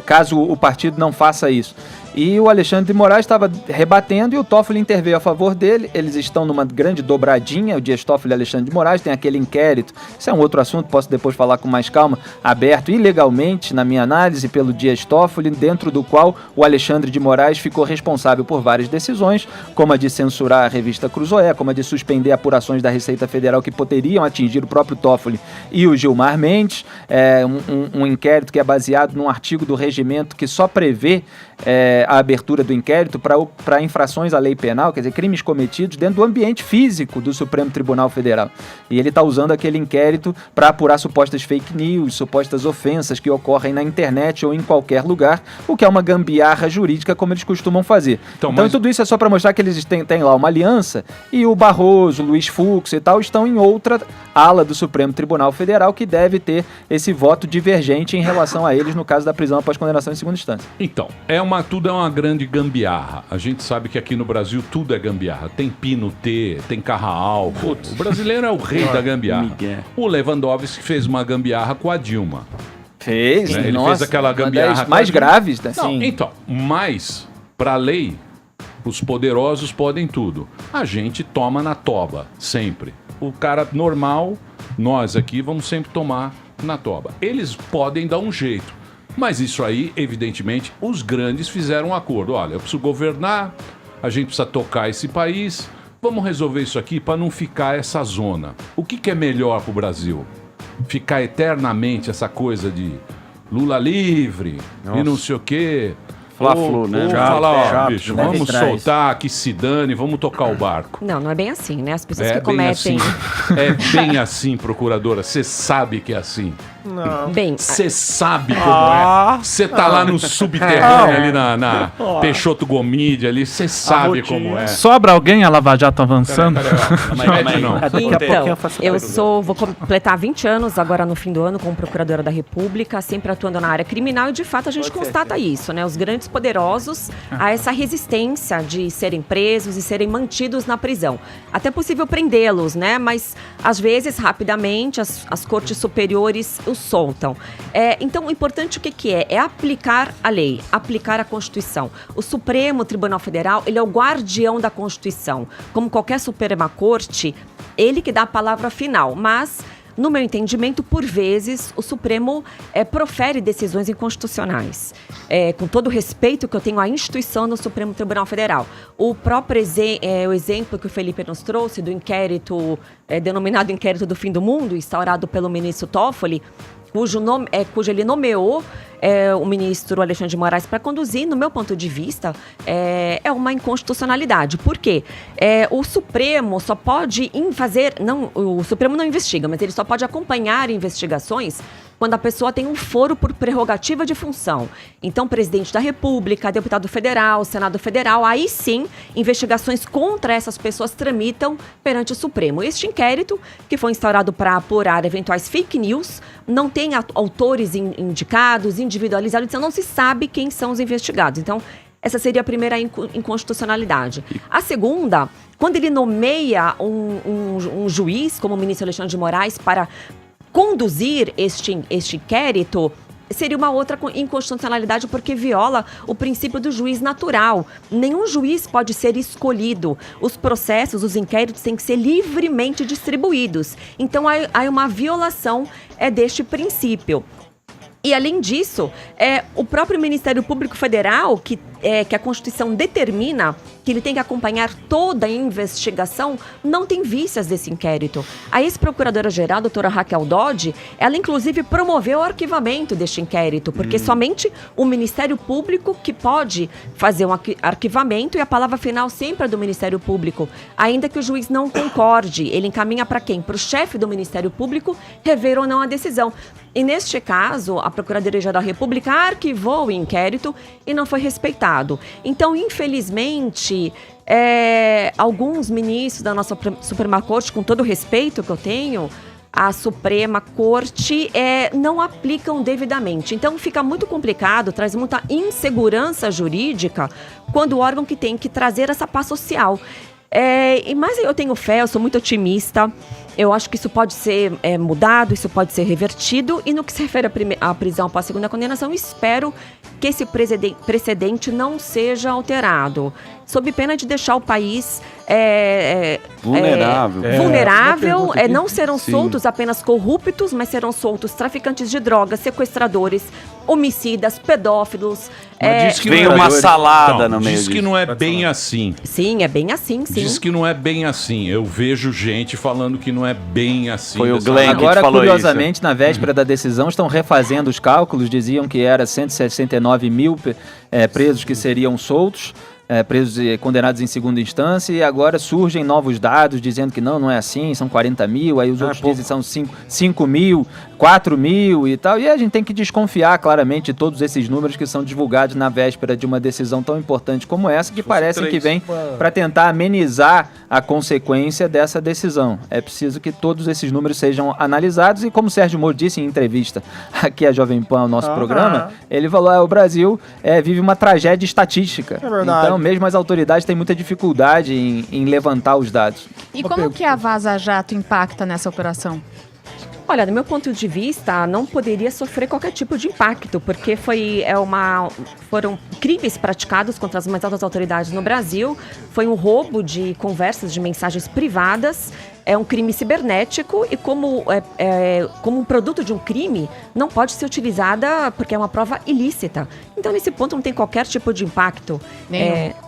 caso o partido não faça isso. E o Alexandre de Moraes estava rebatendo e o Toffoli interveio a favor dele. Eles estão numa grande dobradinha, o Dias Toffoli e o Alexandre de Moraes, tem aquele inquérito, isso é um outro assunto, posso depois falar com mais calma, aberto ilegalmente, na minha análise, pelo Dias Toffoli, dentro do qual o Alexandre de Moraes ficou responsável por várias decisões, como a de censurar a revista Cruzoé, como a de suspender apurações da Receita Federal que poderiam atingir o próprio Toffoli e o Gilmar Mendes, um inquérito que é baseado num artigo do regimento que só prevê a abertura do inquérito para infrações à lei penal, quer dizer, crimes cometidos dentro do ambiente físico do Supremo Tribunal Federal. E ele está usando aquele inquérito para apurar supostas fake news, supostas ofensas que ocorrem na internet ou em qualquer lugar, o que é uma gambiarra jurídica, como eles costumam fazer. Então tudo isso é só para mostrar que eles têm lá uma aliança, e o Barroso, Luiz Fux e tal estão em outra ala do Supremo Tribunal Federal que deve ter esse voto divergente em relação a eles no caso da prisão após condenação em segunda instância. Então, tudo é uma grande gambiarra. A gente sabe que aqui no Brasil tudo é gambiarra. Tem Pino T, tem Carraal. O brasileiro é o rei da gambiarra. O Lewandowski fez uma gambiarra com a Dilma. Fez, Ele fez aquela gambiarra mais graves, né? Não, então, mas para a lei, os poderosos podem tudo. A gente toma na toba, sempre. O cara normal, nós aqui vamos sempre tomar na toba. Eles podem dar um jeito. Mas isso aí, evidentemente, os grandes fizeram um acordo. Olha, eu preciso governar, a gente precisa tocar esse país, vamos resolver isso aqui para não ficar essa zona. O que é melhor para o Brasil? Ficar eternamente essa coisa de Lula livre e não sei o quê? Fla-flu, né? Falar, bicho, vamos soltar, que se dane, vamos tocar o barco. Não é bem assim, né? As pessoas que cometem... É bem assim, procuradora. Você sabe que é assim. Não. Você sabe como é. Você tá lá no subterrâneo, ali na Peixoto Gomide, ali, você sabe como é. Sobra alguém a Lava Jato avançando? Então, vou completar 20 anos agora no fim do ano como procuradora da República, sempre atuando na área criminal e de fato a gente constata isso, né? Os grandes poderosos a essa resistência de serem presos e serem mantidos na prisão. Até é possível prendê-los, né? Mas, às vezes, rapidamente, as cortes superiores os soltam. Então, o importante o que é? É aplicar a lei, aplicar a Constituição. O Supremo Tribunal Federal, ele é o guardião da Constituição. Como qualquer Suprema Corte, ele que dá a palavra final, mas... No meu entendimento, por vezes, o Supremo profere decisões inconstitucionais. Com todo o respeito que eu tenho à instituição do Supremo Tribunal Federal. O próprio o exemplo que o Felipe nos trouxe do inquérito, denominado Inquérito do Fim do Mundo, instaurado pelo ministro Toffoli, cujo ele nomeou o ministro Alexandre de Moraes para conduzir, no meu ponto de vista, é uma inconstitucionalidade. Por quê? O Supremo só pode o Supremo não investiga, mas ele só pode acompanhar investigações quando a pessoa tem um foro por prerrogativa de função. Então, presidente da República, deputado federal, Senado Federal, aí sim, investigações contra essas pessoas tramitam perante o Supremo. Este inquérito, que foi instaurado para apurar eventuais fake news, não tem autores indicados, individualizados, então não se sabe quem são os investigados. Então, essa seria a primeira inconstitucionalidade. A segunda, quando ele nomeia um juiz, como o ministro Alexandre de Moraes, para conduzir este inquérito, seria uma outra inconstitucionalidade porque viola o princípio do juiz natural. Nenhum juiz pode ser escolhido. Os processos, os inquéritos têm que ser livremente distribuídos. Então, há uma violação deste princípio. E, além disso, o próprio Ministério Público Federal, que a Constituição determina que ele tem que acompanhar toda a investigação, não tem vícias desse inquérito. A ex-procuradora-geral, doutora Raquel Dodge, ela inclusive promoveu o arquivamento deste inquérito, porque somente o Ministério Público que pode fazer um arquivamento e a palavra final sempre é do Ministério Público. Ainda que o juiz não concorde, ele encaminha para quem? Para o chefe do Ministério Público rever ou não a decisão. E neste caso, a Procuradoria-Geral da República arquivou o inquérito e não foi respeitado. Então, infelizmente, alguns ministros da nossa Suprema Corte, com todo o respeito que eu tenho, a Suprema Corte não aplicam devidamente. Então, fica muito complicado, traz muita insegurança jurídica quando o órgão que tem que trazer essa paz social. Mas eu tenho fé, eu sou muito otimista. Eu acho que isso pode ser mudado, isso pode ser revertido. E no que se refere à prisão após a segunda condenação, espero que esse precedente não seja alterado, sob pena de deixar o país vulnerável. Vulnerável. Não serão soltos apenas corruptos, mas serão soltos traficantes de drogas, sequestradores, homicidas, pedófilos. Diz que vem uma salada no meio disso. Diz que não é bem assim. Sim, é bem assim, sim. Diz que não é bem assim. Eu vejo gente falando que não é bem assim. Foi o Glenn que falou. Curiosamente, na véspera da decisão, estão refazendo os cálculos. Diziam que era 169 mil presos que seriam soltos. Presos e condenados em segunda instância, e agora surgem novos dados dizendo que não é assim, são 40 mil, aí os outros dizem que são 5 mil, 4 mil e tal, e a gente tem que desconfiar claramente de todos esses números que são divulgados na véspera de uma decisão tão importante como essa, que parecem que vem para tentar amenizar a consequência dessa decisão. É preciso que todos esses números sejam analisados, e como o Sérgio Moro disse em entrevista aqui à Jovem Pan, ao nosso programa, ele falou, o Brasil vive uma tragédia estatística. É verdade. Então, mesmo as autoridades têm muita dificuldade em levantar os dados. E como que a Vaza Jato impacta nessa operação? Olha, do meu ponto de vista, não poderia sofrer qualquer tipo de impacto, porque foram crimes praticados contra as mais altas autoridades no Brasil, foi um roubo de conversas, de mensagens privadas, é um crime cibernético e como um produto de um crime, não pode ser utilizada porque é uma prova ilícita. Então, nesse ponto, não tem qualquer tipo de impacto.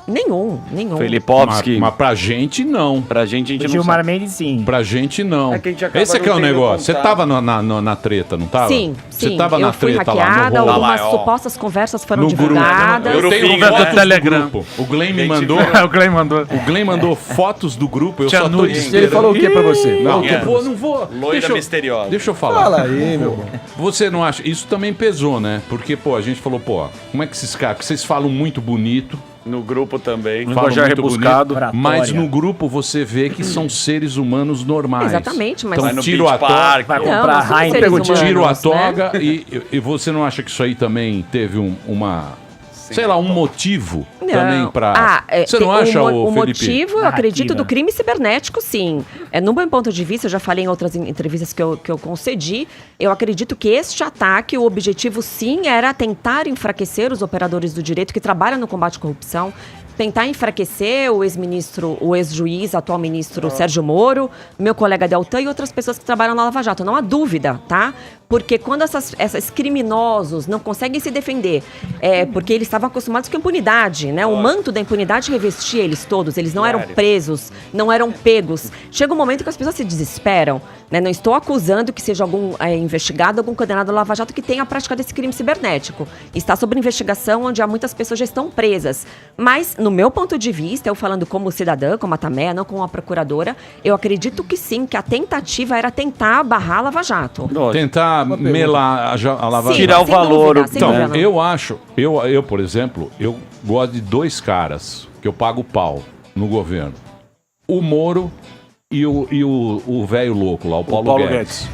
Nenhum. Felipovski. Mas pra gente, não. Pra gente, a gente não Gilmar sabe. Mendes, sim. Pra gente, não. Esse é o negócio. Você tava na treta, não tava? Sim. Você tava na treta hackeada, lá no algumas supostas conversas foram no divulgadas. Eu tenho fotos do Telegram. O Glenn me mandou. O Glenn mandou fotos do grupo. Eu só tô esperando. Ele falou o que pra você? Não vou. Loira misteriosa. Deixa eu falar. Fala aí, meu irmão. Você não acha? Isso também pesou, né? Porque, a gente falou, como é que esses caras... Porque vocês falam muito bonito. No grupo também. Linguajar rebuscado. Mas no grupo você vê que são seres humanos normais. Exatamente, mas... Então tiro a toga, vai comprar tiro a toga e você não acha que isso aí também teve uma sei lá, um motivo também pra... Você não tem acha, o Felipe? motivo, eu acredito, do crime cibernético, sim. No meu ponto de vista, eu já falei em outras entrevistas que eu concedi, eu acredito que este ataque, o objetivo, sim, era tentar enfraquecer os operadores do direito que trabalham no combate à corrupção, tentar enfraquecer o ex-ministro, o ex-juiz, atual ministro Sérgio Moro, meu colega Deltan e outras pessoas que trabalham na Lava Jato. Não há dúvida, tá? Porque quando esses criminosos não conseguem se defender, porque eles estavam acostumados com a impunidade, né? O manto da impunidade revestia eles todos, eles não eram presos, não eram pegos. Chega um momento que as pessoas se desesperam, né? Não estou acusando que seja algum investigado, algum condenado da Lava Jato que tenha a prática desse crime cibernético. Está sob investigação onde há muitas pessoas já estão presas. Mas, no meu ponto de vista, eu falando como cidadã, como a Tameia, não como a procuradora, eu acredito que sim, que a tentativa era tentar barrar a Lava Jato. Tentar melar a Lava Jato. Tirar o valor. Então, eu acho, eu, por exemplo, eu gosto de dois caras que eu pago pau no governo. O Moro e o velho louco lá, o Paulo Guedes.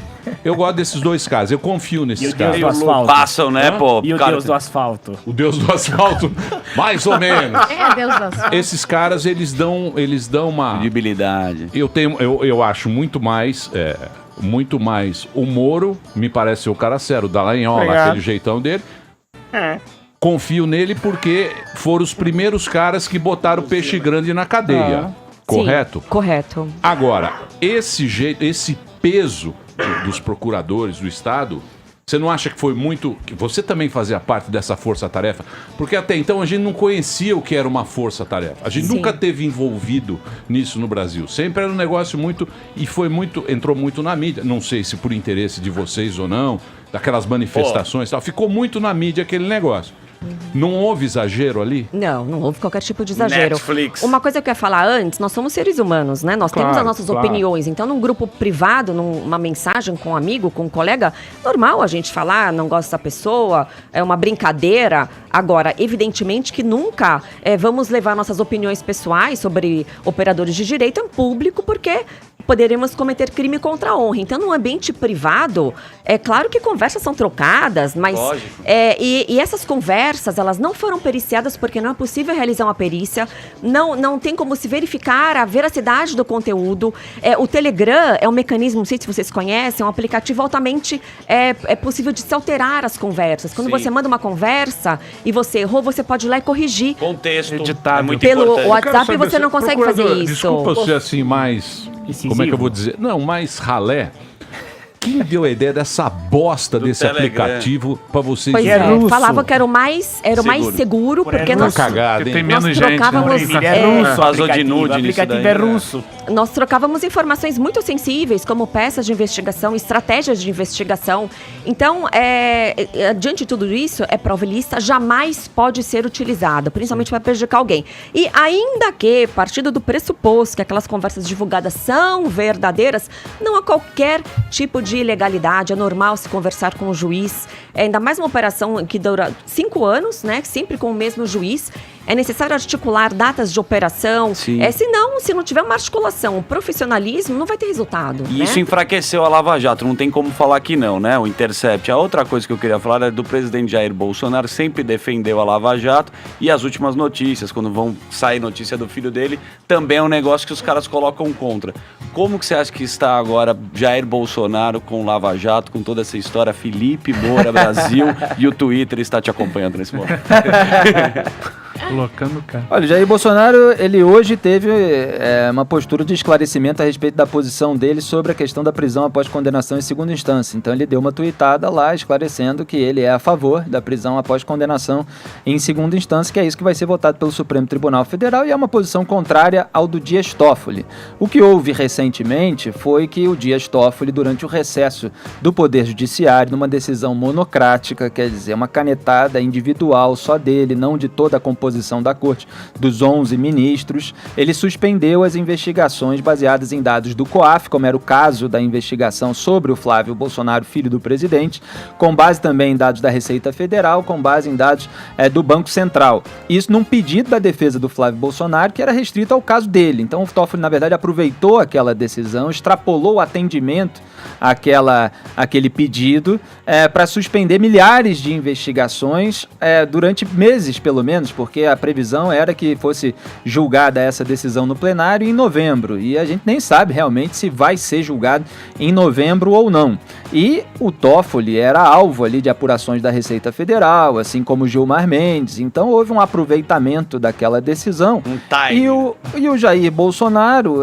Eu gosto desses dois caras, eu confio nesses caras. E o Deus do asfalto. Passam, né, pô? E o Deus do asfalto. O Deus do asfalto, mais ou menos. Deus do asfalto. Esses caras, eles dão uma... Credibilidade. Eu acho muito mais o Moro, me parece ser o cara sério, o Dallagnol, aquele jeitão dele. Confio nele porque foram os primeiros caras que botaram o peixe grande na cadeia. Correto? Sim, correto. Agora, esse peso dos procuradores do Estado, você não acha que foi muito... que você também fazia parte dessa força-tarefa? Porque até então a gente não conhecia o que era uma força-tarefa. A gente nunca teve envolvido nisso no Brasil. Sempre era um negócio muito... entrou muito na mídia. Não sei se por interesse de vocês ou não, daquelas manifestações e tal. Ficou muito na mídia aquele negócio. Não houve exagero ali? Não houve qualquer tipo de exagero. Netflix. Uma coisa que eu ia falar antes, nós somos seres humanos, né? Nós temos as nossas opiniões. Então, num grupo privado, numa mensagem com um amigo, com um colega, normal a gente falar, não gosta dessa pessoa, é uma brincadeira. Agora, evidentemente que nunca vamos levar nossas opiniões pessoais sobre operadores de direito em público, porque poderemos cometer crime contra a honra. Então, num ambiente privado, é claro que conversas são trocadas, mas... E essas conversas, elas não foram periciadas porque não é possível realizar uma perícia, não tem como se verificar a veracidade do conteúdo. O Telegram é um mecanismo, não sei se vocês conhecem, é um aplicativo altamente possível de se alterar as conversas. Quando você manda uma conversa e você errou, você pode ir lá e corrigir. Contexto. É muito Pelo importante. WhatsApp você não consegue fazer isso. Desculpa ser assim mais... Como é que eu vou dizer? Não, mais ralé. Quem deu a ideia dessa bosta desse Telegram. aplicativo pra vocês? Pois falava que era o mais seguro, porque nós trocávamos... Vazou de nude. O aplicativo é russo. Nós trocávamos informações muito sensíveis, como peças de investigação, estratégias de investigação. Então, diante de tudo isso, prova ilícita jamais pode ser utilizada, principalmente para prejudicar alguém. E ainda que, partindo do pressuposto que aquelas conversas divulgadas são verdadeiras, não há qualquer tipo de ilegalidade. É normal se conversar com o juiz, ainda mais uma operação que dura 5 anos, né? Sempre com o mesmo juiz. É necessário articular datas de operação. Senão, se não tiver uma articulação, um profissionalismo, não vai ter resultado. E isso enfraqueceu a Lava Jato, não tem como falar que não, né? O Intercept. A outra coisa que eu queria falar é do presidente Jair Bolsonaro, sempre defendeu a Lava Jato, e as últimas notícias, quando vão sair notícia do filho dele, também é um negócio que os caras colocam contra. Como que você acha que está agora Jair Bolsonaro com Lava Jato, com toda essa história, Felipe Moura Brasil, e o Twitter está te acompanhando nesse momento? Colocando o cara. Olha, Jair Bolsonaro, ele hoje teve uma postura de esclarecimento a respeito da posição dele sobre a questão da prisão após condenação em segunda instância. Então ele deu uma tuitada lá esclarecendo que ele é a favor da prisão após condenação em segunda instância, que é isso que vai ser votado pelo Supremo Tribunal Federal, e é uma posição contrária ao do Dias Toffoli. O que houve recentemente foi que o Dias Toffoli, durante o recesso do Poder Judiciário, numa decisão monocrática, quer dizer, uma canetada individual só dele, não de toda a composição composição da corte, dos 11 ministros, ele suspendeu as investigações baseadas em dados do COAF, como era o caso da investigação sobre o Flávio Bolsonaro, filho do presidente, com base também em dados da Receita Federal, com base em dados do Banco Central. Isso num pedido da defesa do Flávio Bolsonaro, que era restrito ao caso dele. Então o Toffoli, na verdade, aproveitou aquela decisão, extrapolou o atendimento àquele pedido para suspender milhares de investigações durante meses, pelo menos, porque a previsão era que fosse julgada essa decisão no plenário em novembro. E a gente nem sabe realmente se vai ser julgado em novembro ou não. E o Toffoli era alvo ali de apurações da Receita Federal, assim como o Gilmar Mendes. Então houve um aproveitamento daquela decisão. E o Jair Bolsonaro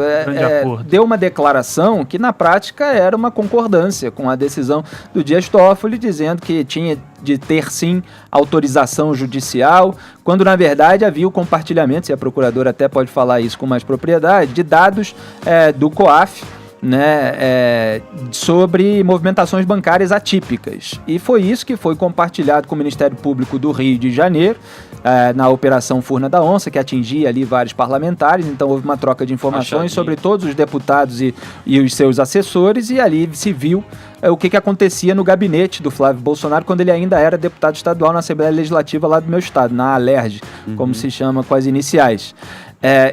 deu uma declaração que na prática era uma concordância com a decisão do Dias Toffoli, dizendo que tinha de ter sim autorização judicial, quando na verdade havia o compartilhamento, e a procuradora até pode falar isso com mais propriedade, de dados do COAF, né, sobre movimentações bancárias atípicas. E foi isso que foi compartilhado com o Ministério Público do Rio de Janeiro, na Operação Furna da Onça, que atingia ali vários parlamentares. Então houve uma troca de informações sobre todos os deputados e os seus assessores, e ali se viu o que acontecia no gabinete do Flávio Bolsonaro quando ele ainda era deputado estadual na Assembleia Legislativa lá do meu estado, na ALERJ, como se chama com as iniciais.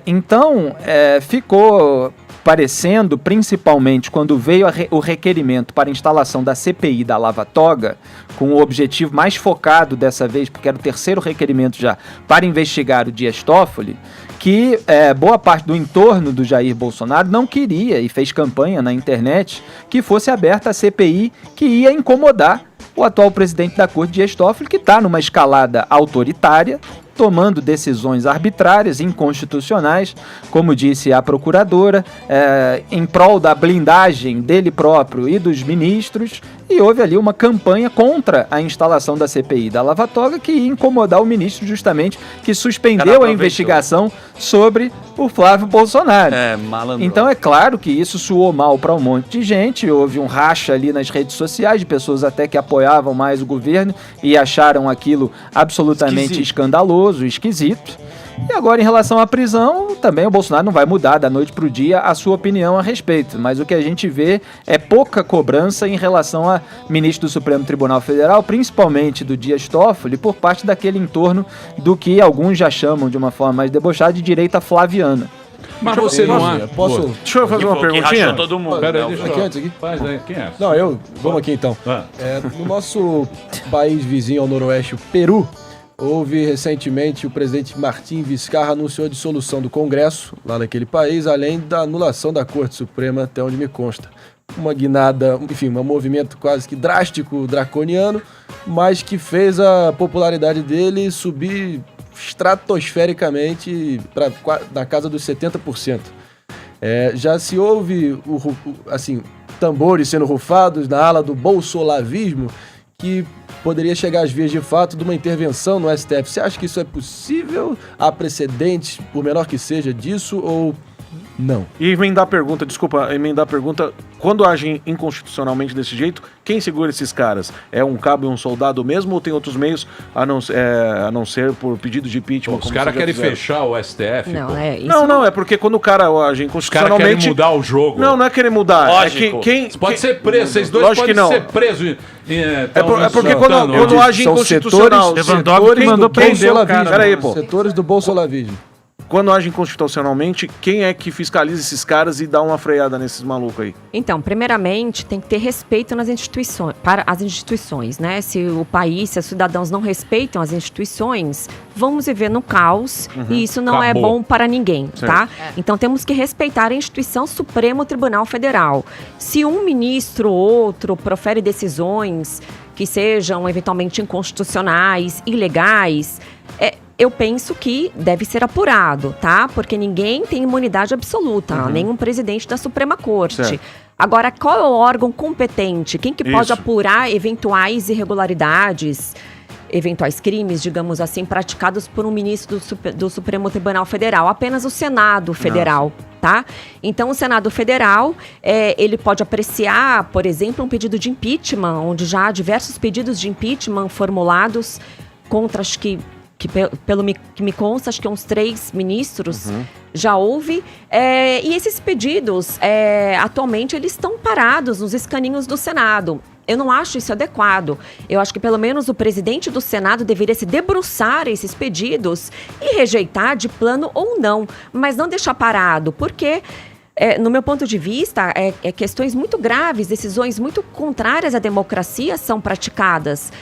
Então ficou parecendo, principalmente quando veio o requerimento para a instalação da CPI da Lava Toga, com o objetivo mais focado dessa vez, porque era o terceiro requerimento já, para investigar o Dias Toffoli, que boa parte do entorno do Jair Bolsonaro não queria, e fez campanha na internet, que fosse aberta a CPI que ia incomodar o atual presidente da Corte, Dias Toffoli, que está numa escalada autoritária, tomando decisões arbitrárias, inconstitucionais, como disse a procuradora, em prol da blindagem dele próprio e dos ministros, e houve ali uma campanha contra a instalação da CPI da Lava Toga, que ia incomodar o ministro justamente, que suspendeu a investigação sobre o Flávio Bolsonaro. Então é claro que isso soou mal para um monte de gente, houve um racha ali nas redes sociais, de pessoas até que apoiavam mais o governo e acharam aquilo absolutamente escandaloso, esquisito. E agora, em relação à prisão, também o Bolsonaro não vai mudar da noite para o dia a sua opinião a respeito. Mas o que a gente vê é pouca cobrança em relação a ministro do Supremo Tribunal Federal, principalmente do Dias Toffoli, por parte daquele entorno do que alguns já chamam, de uma forma mais debochada, de direita flaviana. Mas você não acha? Deixa eu fazer uma perguntinha? Todo mundo. Pera aí, aqui antes aqui. Faz aí, quem é? Não, vamos aqui então. No nosso país vizinho ao noroeste, o Peru, houve recentemente o presidente Martim Vizcarra anunciou a dissolução do Congresso lá naquele país, além da anulação da Corte Suprema, até onde me consta. Uma guinada, enfim, um movimento quase que drástico, draconiano, mas que fez a popularidade dele subir estratosfericamente na casa dos 70%. Já se ouve tambores sendo rufados na ala do bolsolavismo, que poderia chegar às vias de fato de uma intervenção no STF. Você acha que isso é possível? Há precedentes, por menor que seja, disso ou não? E emendar a pergunta, quando agem inconstitucionalmente desse jeito, quem segura esses caras? É um cabo e um soldado mesmo ou tem outros meios a não ser por pedido de impeachment? Os caras querem fechar o STF? Não, é porque quando o cara age inconstitucionalmente... Os caras querem mudar o jogo. Não é querer mudar. Lógico. Você pode ser preso, vocês dois podem ser presos. É porque quando age inconstitucional... Lewandowski mandou prender o cara. Peraí, pô. Setores do bolsolavismo. Quando agem constitucionalmente, quem é que fiscaliza esses caras e dá uma freada nesses malucos aí? Então, primeiramente, tem que ter respeito nas instituições, para as instituições, né? Se o país, se os cidadãos não respeitam as instituições, vamos viver no caos e isso não é bom para ninguém, tá? Então, temos que respeitar a instituição Supremo Tribunal Federal. Se um ministro ou outro profere decisões que sejam eventualmente inconstitucionais, ilegais, eu penso que deve ser apurado, tá? Porque ninguém tem imunidade absoluta, nenhum presidente da Suprema Corte. Certo. Agora, qual é o órgão competente? Quem que pode apurar eventuais irregularidades, eventuais crimes, digamos assim, praticados por um ministro do Supremo Tribunal Federal? Apenas o Senado Federal, tá? Então, o Senado Federal, ele pode apreciar, por exemplo, um pedido de impeachment, onde já há diversos pedidos de impeachment formulados contra, acho que que me consta, acho que uns 3 ministros já houve. E esses pedidos, atualmente, eles estão parados nos escaninhos do Senado. Eu não acho isso adequado. Eu acho que pelo menos o presidente do Senado deveria se debruçar esses pedidos e rejeitar de plano ou não, mas não deixar parado, porque... no meu ponto de vista, questões muito graves, decisões muito contrárias à democracia são praticadas.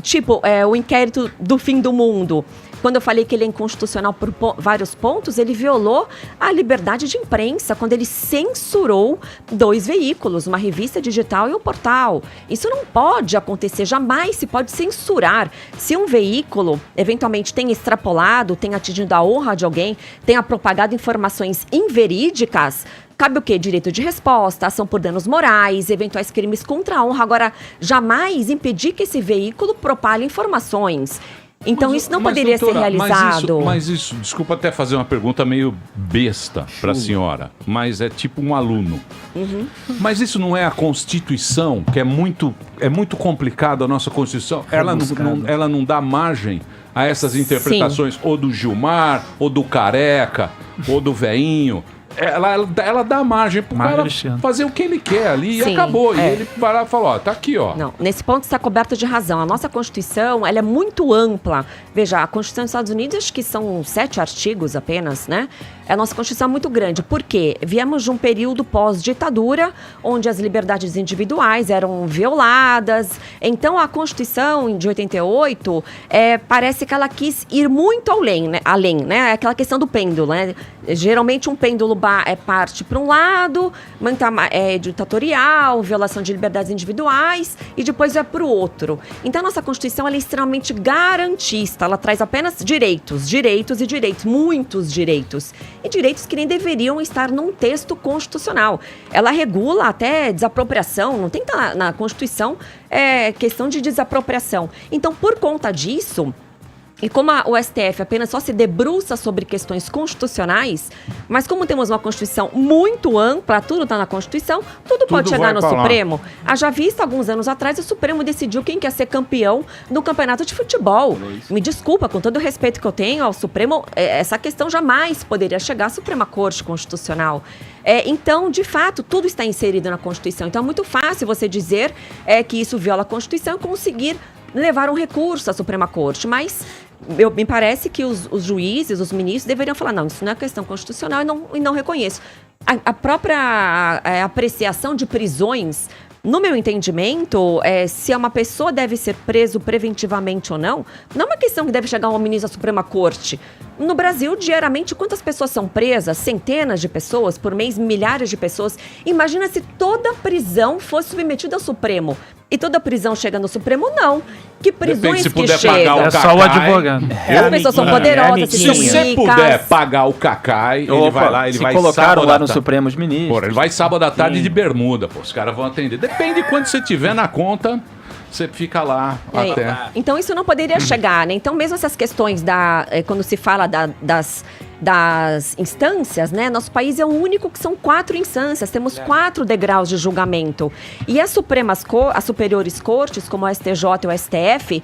Tipo, o inquérito do fim do mundo. Quando eu falei que ele é inconstitucional por vários pontos, ele violou a liberdade de imprensa, quando ele censurou 2 veículos, uma revista digital e um portal. Isso não pode acontecer, jamais se pode censurar. Se um veículo, eventualmente, tem extrapolado, tem atingido a honra de alguém, tenha propagado informações inverídicas, cabe o quê? Direito de resposta, ação por danos morais, eventuais crimes contra a honra. Agora, jamais impedir que esse veículo propale informações. Então isso não poderia ser realizado. Mas isso, desculpa até fazer uma pergunta meio besta para a senhora, mas é tipo um aluno. Mas isso não é a Constituição, que é muito complicado a nossa Constituição? Ela não dá margem a essas interpretações, ou do Gilmar, ou do Careca, ou do Veinho. Ela dá margem pro cara fazer o que ele quer ali e acabou. E ele vai lá e fala, ó, tá aqui, ó. Não, nesse ponto está coberto de razão. A nossa Constituição, ela é muito ampla. Veja, a Constituição dos Estados Unidos, acho que são 7 artigos apenas, né? A nossa Constituição é muito grande. Por quê? Viemos de um período pós-ditadura, onde as liberdades individuais eram violadas. Então, a Constituição de 88, parece que ela quis ir muito além, né? Aquela questão do pêndulo, né? Geralmente, um pêndulo parte para um lado, ditatorial, violação de liberdades individuais, e depois vai para o outro. Então, a nossa Constituição ela é extremamente garantista. Ela traz apenas direitos, muitos direitos. E direitos que nem deveriam estar num texto constitucional. Ela regula até desapropriação, não tem que estar na Constituição questão de desapropriação. Então, por conta disso, e como o STF apenas só se debruça sobre questões constitucionais, mas como temos uma Constituição muito ampla, tudo está na Constituição, tudo pode chegar no Supremo. Haja visto, alguns anos atrás, o Supremo decidiu quem quer ser campeão no campeonato de futebol. Me desculpa, com todo o respeito que eu tenho ao Supremo, essa questão jamais poderia chegar à Suprema Corte Constitucional. Então, de fato, tudo está inserido na Constituição. Então, é muito fácil você dizer que isso viola a Constituição e conseguir levar um recurso à Suprema Corte, mas me parece que os juízes, os ministros deveriam falar, não, isso não é questão constitucional e não reconheço. A própria apreciação de prisões, no meu entendimento, se uma pessoa deve ser preso preventivamente ou não é uma questão que deve chegar ao ministro da Suprema Corte. No Brasil, diariamente, quantas pessoas são presas? Centenas de pessoas, por mês, milhares de pessoas. Imagina se toda prisão fosse submetida ao Supremo. E toda prisão chega no Supremo? Não. Que prisões se que puder chegam? pagar o Cacai, só o advogado. As pessoas são poderosas, Se você puder pagar o Cacai, ele vai lá, ele vai colocaram sábado lá à no tarde. Supremo os ministros. Porra, ele vai sábado à tarde de bermuda, pô, os caras vão atender. Depende de quanto você tiver na conta, você fica lá até... Então isso não poderia chegar, né? Então mesmo essas questões quando se fala das instâncias, né? Nosso país é o único que são 4 instâncias, temos 4 degraus de julgamento. E as superiores cortes, como o STJ e o STF,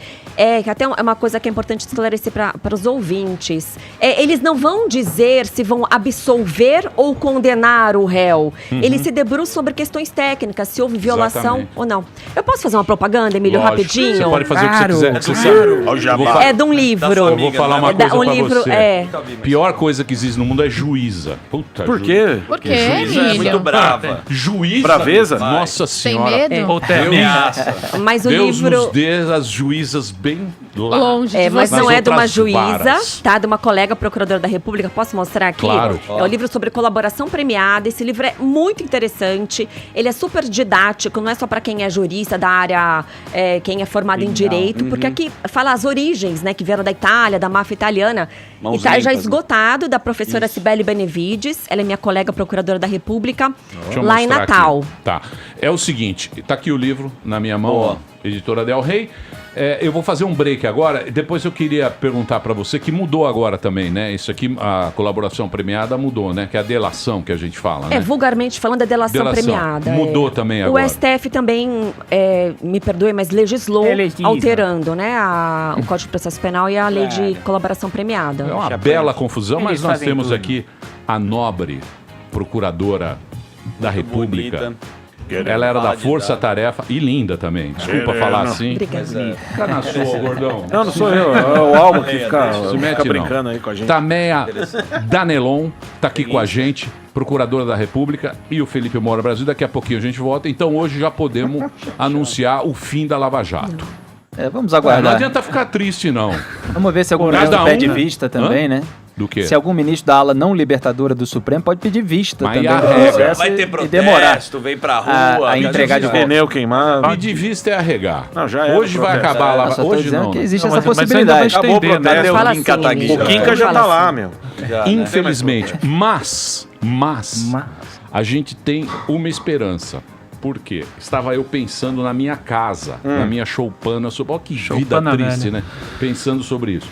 que até é uma coisa que é importante esclarecer para os ouvintes, eles não vão dizer se vão absolver ou condenar o réu. Eles se debruçam sobre questões técnicas, se houve violação ou não. Eu posso fazer uma propaganda, Emílio, rapidinho? Você pode fazer o que você quiser. Você sabe. É de um livro. Eu vou falar uma coisa pra livro, você. Pior coisa que existe no mundo é juíza. Puta, Por quê? Por quê, Juíza é muito brava. Juíza. Braveza? Nossa senhora. medo? Ou tem ameaça. Mas o Deus livro... nos dê as juízas bem lá. Longe de mas você. não é de uma outras juíza, varas. tá? De uma colega procuradora da República. Posso mostrar aqui? Claro. É um livro sobre colaboração premiada. Esse livro é muito interessante. Ele é super didático, não é só para quem é jurista da área, quem é formado em direito, porque aqui fala as origens, né? Que vieram da Itália, da máfia italiana. Mãos E tá já limpas, esgotado, da professora Cibele Benevides. Ela é minha colega procuradora da República, Deixa eu lá em mostrar Natal. aqui. Tá. É o seguinte, tá aqui o livro na minha mão, Boa. ó, editora Del Rey. Eu vou fazer um break agora. Depois eu queria perguntar para você, que mudou agora também, né? Isso aqui, a colaboração premiada mudou, né? Que é a delação que a gente fala, né? Vulgarmente falando, a delação premiada. Mudou também agora. O STF também, me perdoe, mas legislou, alterando, né? O Código de Processo Penal e a lei de colaboração premiada. É uma bela confusão, mas nós temos aqui a nobre procuradora da República. Ela era da Força Tarefa e linda também. Desculpa falar assim. Obrigada. Fica na sua, gordão. Não sou eu. É o Alma que fica brincando aí com a gente. Tameia Danelon tá aqui com a gente, procuradora da República, e o Felipe Moura Brasil. Daqui a pouquinho a gente volta. Então hoje já podemos anunciar o fim da Lava Jato. Vamos aguardar. Não adianta ficar triste, não. Vamos ver se algum ministro pede vista também, né? Do quê? Se algum ministro da ala não libertadora do Supremo pode pedir vista Mas também. a regra. Vai ter e protesto, demorar vem pra rua. a entregar de volta. Pneu queimado. Pedir vista é arregar. Não, já é. Hoje vai acabar a Lava. Hoje não. Que existe Não, essa mas possibilidade. Acabou o protesto. Fala assim, O Quinca já tá lá, meu. Infelizmente. Mas a gente tem uma esperança. Por quê? Estava eu pensando na minha casa, na minha choupana. Olha que vida triste, né? Pensando sobre isso.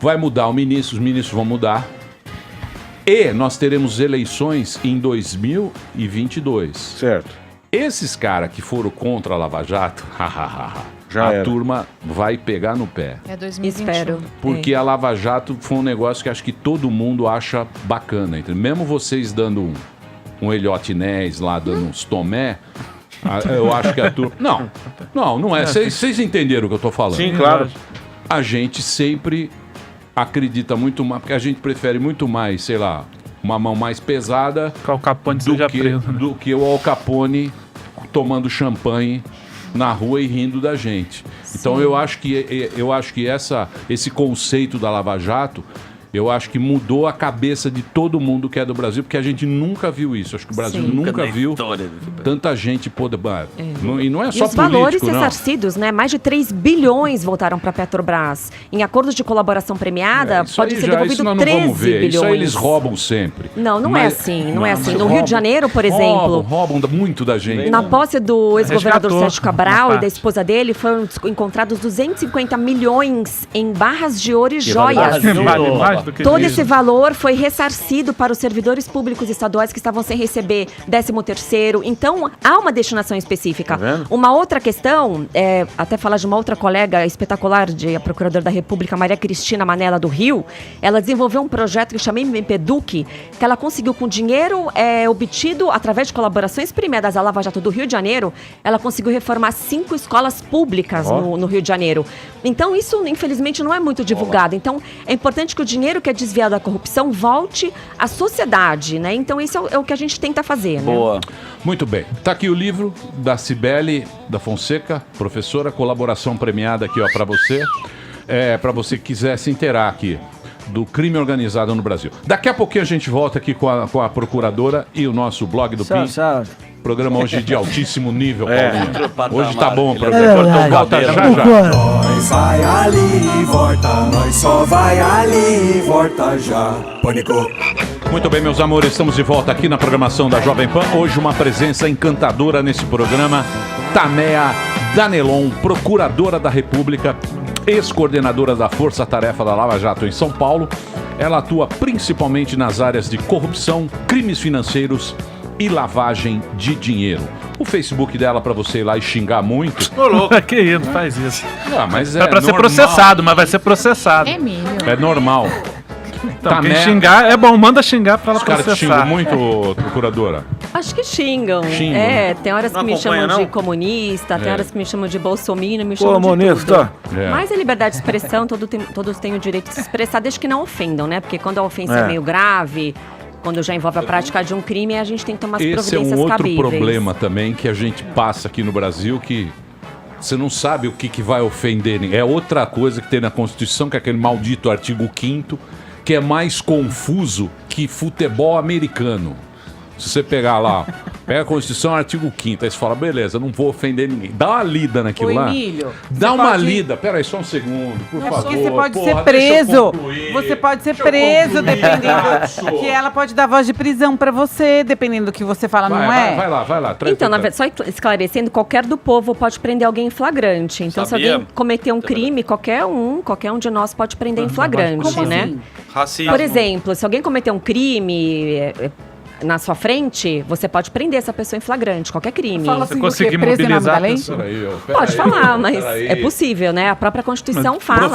Vai mudar os ministros vão mudar. E nós teremos eleições em 2022. Certo. Esses caras que foram contra a Lava Jato, Já a era. turma vai pegar no pé. É 2021. Espero. Porque a Lava Jato foi um negócio que acho que todo mundo acha bacana. Entendeu? Mesmo vocês dando um Elhotinés lá, dando uns tomé, eu acho que a turma... Não é. Vocês entenderam o que eu tô falando. Sim, claro. A gente sempre acredita muito mais, porque a gente prefere muito mais, sei lá, uma mão mais pesada Que o Al Capone seja preso. do que o Al Capone tomando champanhe na rua e rindo da gente. Então eu acho que esse conceito da Lava Jato, eu acho que mudou a cabeça de todo mundo que é do Brasil, porque a gente nunca viu isso. Acho que o Brasil nunca viu tanta gente poder... E não é só os valores político, não. ressarcidos, né? Mais de 3 bilhões voltaram para a Petrobras. Em acordos de colaboração premiada, pode ser devolvido isso nós 13 não vamos ver. bilhões. Isso aí eles roubam sempre. Não é Mas- assim. Não é assim. No roubam, Rio de Janeiro, por exemplo, roubam muito da gente. na posse do ex-governador Resgatou Sérgio Cabral uma e da esposa dele, foram encontrados 250 milhões em barras de ouro e joias. Vale mais do que Todo isso. esse valor foi ressarcido para os servidores públicos estaduais que estavam sem receber 13º. Então, há uma destinação específica. Uma outra questão, até falar de uma outra colega espetacular, a procuradora da República, Maria Cristina Manella, do Rio, ela desenvolveu um projeto que chama MPEDUC, que ela conseguiu com dinheiro obtido através de colaborações premiadas à Lava Jato do Rio de Janeiro, ela conseguiu reformar 5 escolas públicas no Rio de Janeiro. Então, isso, infelizmente, não é muito divulgado. Então, é importante que o dinheiro que é desviado da corrupção volte à sociedade, né? Então, isso é o que a gente tenta fazer, né? Boa. Muito bem. Tá aqui o livro da Cibele da Fonseca, professora, colaboração premiada aqui, ó, para você. Para você que quiser se inteirar aqui do crime organizado no Brasil. Daqui a pouquinho a gente volta aqui com a procuradora e o nosso blog do PIN. Programa hoje de altíssimo nível, Paulinho. Hoje tá bom o programa. Volta já. Nós vai ali e volta, nós só vai ali e volta já. Pânico. Muito bem, meus amores, estamos de volta aqui na programação da Jovem Pan. Hoje uma presença encantadora nesse programa. Tameia Danelon, procuradora da República, ex-coordenadora da Força Tarefa da Lava Jato em São Paulo. Ela atua principalmente nas áreas de corrupção, crimes financeiros e lavagem de dinheiro. O Facebook dela para você ir lá e xingar muito. Ô, louco. Que isso, não faz isso. Mas é pra ser processado, mas vai ser processado. É normal. Então, quem xingar é bom, manda xingar pra ela Os caras te processar. xingam muito, procuradora? Acho que xingam. Xingam. Tem horas que Não me chamam acompanha, de não? comunista, tem É. horas que me chamam de bolsominion, me chamam de Comunista. tudo. É. Mas a liberdade de expressão, todos têm o direito de se expressar, desde que não ofendam, né? Porque quando a ofensa é meio grave, quando já envolve a prática de um crime, a gente tem que tomar as Esse é providências um outro cabíveis. problema também que a gente passa aqui no Brasil, que você não sabe o que vai ofender. É outra coisa que tem na Constituição, que é aquele maldito artigo 5º, que é mais confuso que futebol americano. Se você pegar lá, pega a Constituição, artigo 5º, aí você fala, beleza, não vou ofender ninguém. Dá uma lida naquilo lá. Emílio, Dá uma lida. Pera aí, só um segundo, por favor. Porque você pode Porra, ser preso. deixa eu concluir. Você pode ser Deixa eu preso, concluir, dependendo. Cássio. Que ela pode dar voz de prisão pra você, dependendo do que você fala, não é? Vai lá. Traz Então, na verdade, só esclarecendo, qualquer do povo pode prender alguém em flagrante. Então, se Sabia? alguém cometer um crime, qualquer um de nós pode prender em flagrante, Como né? assim? Racismo. Por exemplo, se alguém cometer um crime na sua frente, você pode prender essa pessoa em flagrante, qualquer crime. Fala assim, Você conseguir preso em nome da mobilizar a lei? pessoa. Pode falar, mas é possível, né? A própria Constituição fala,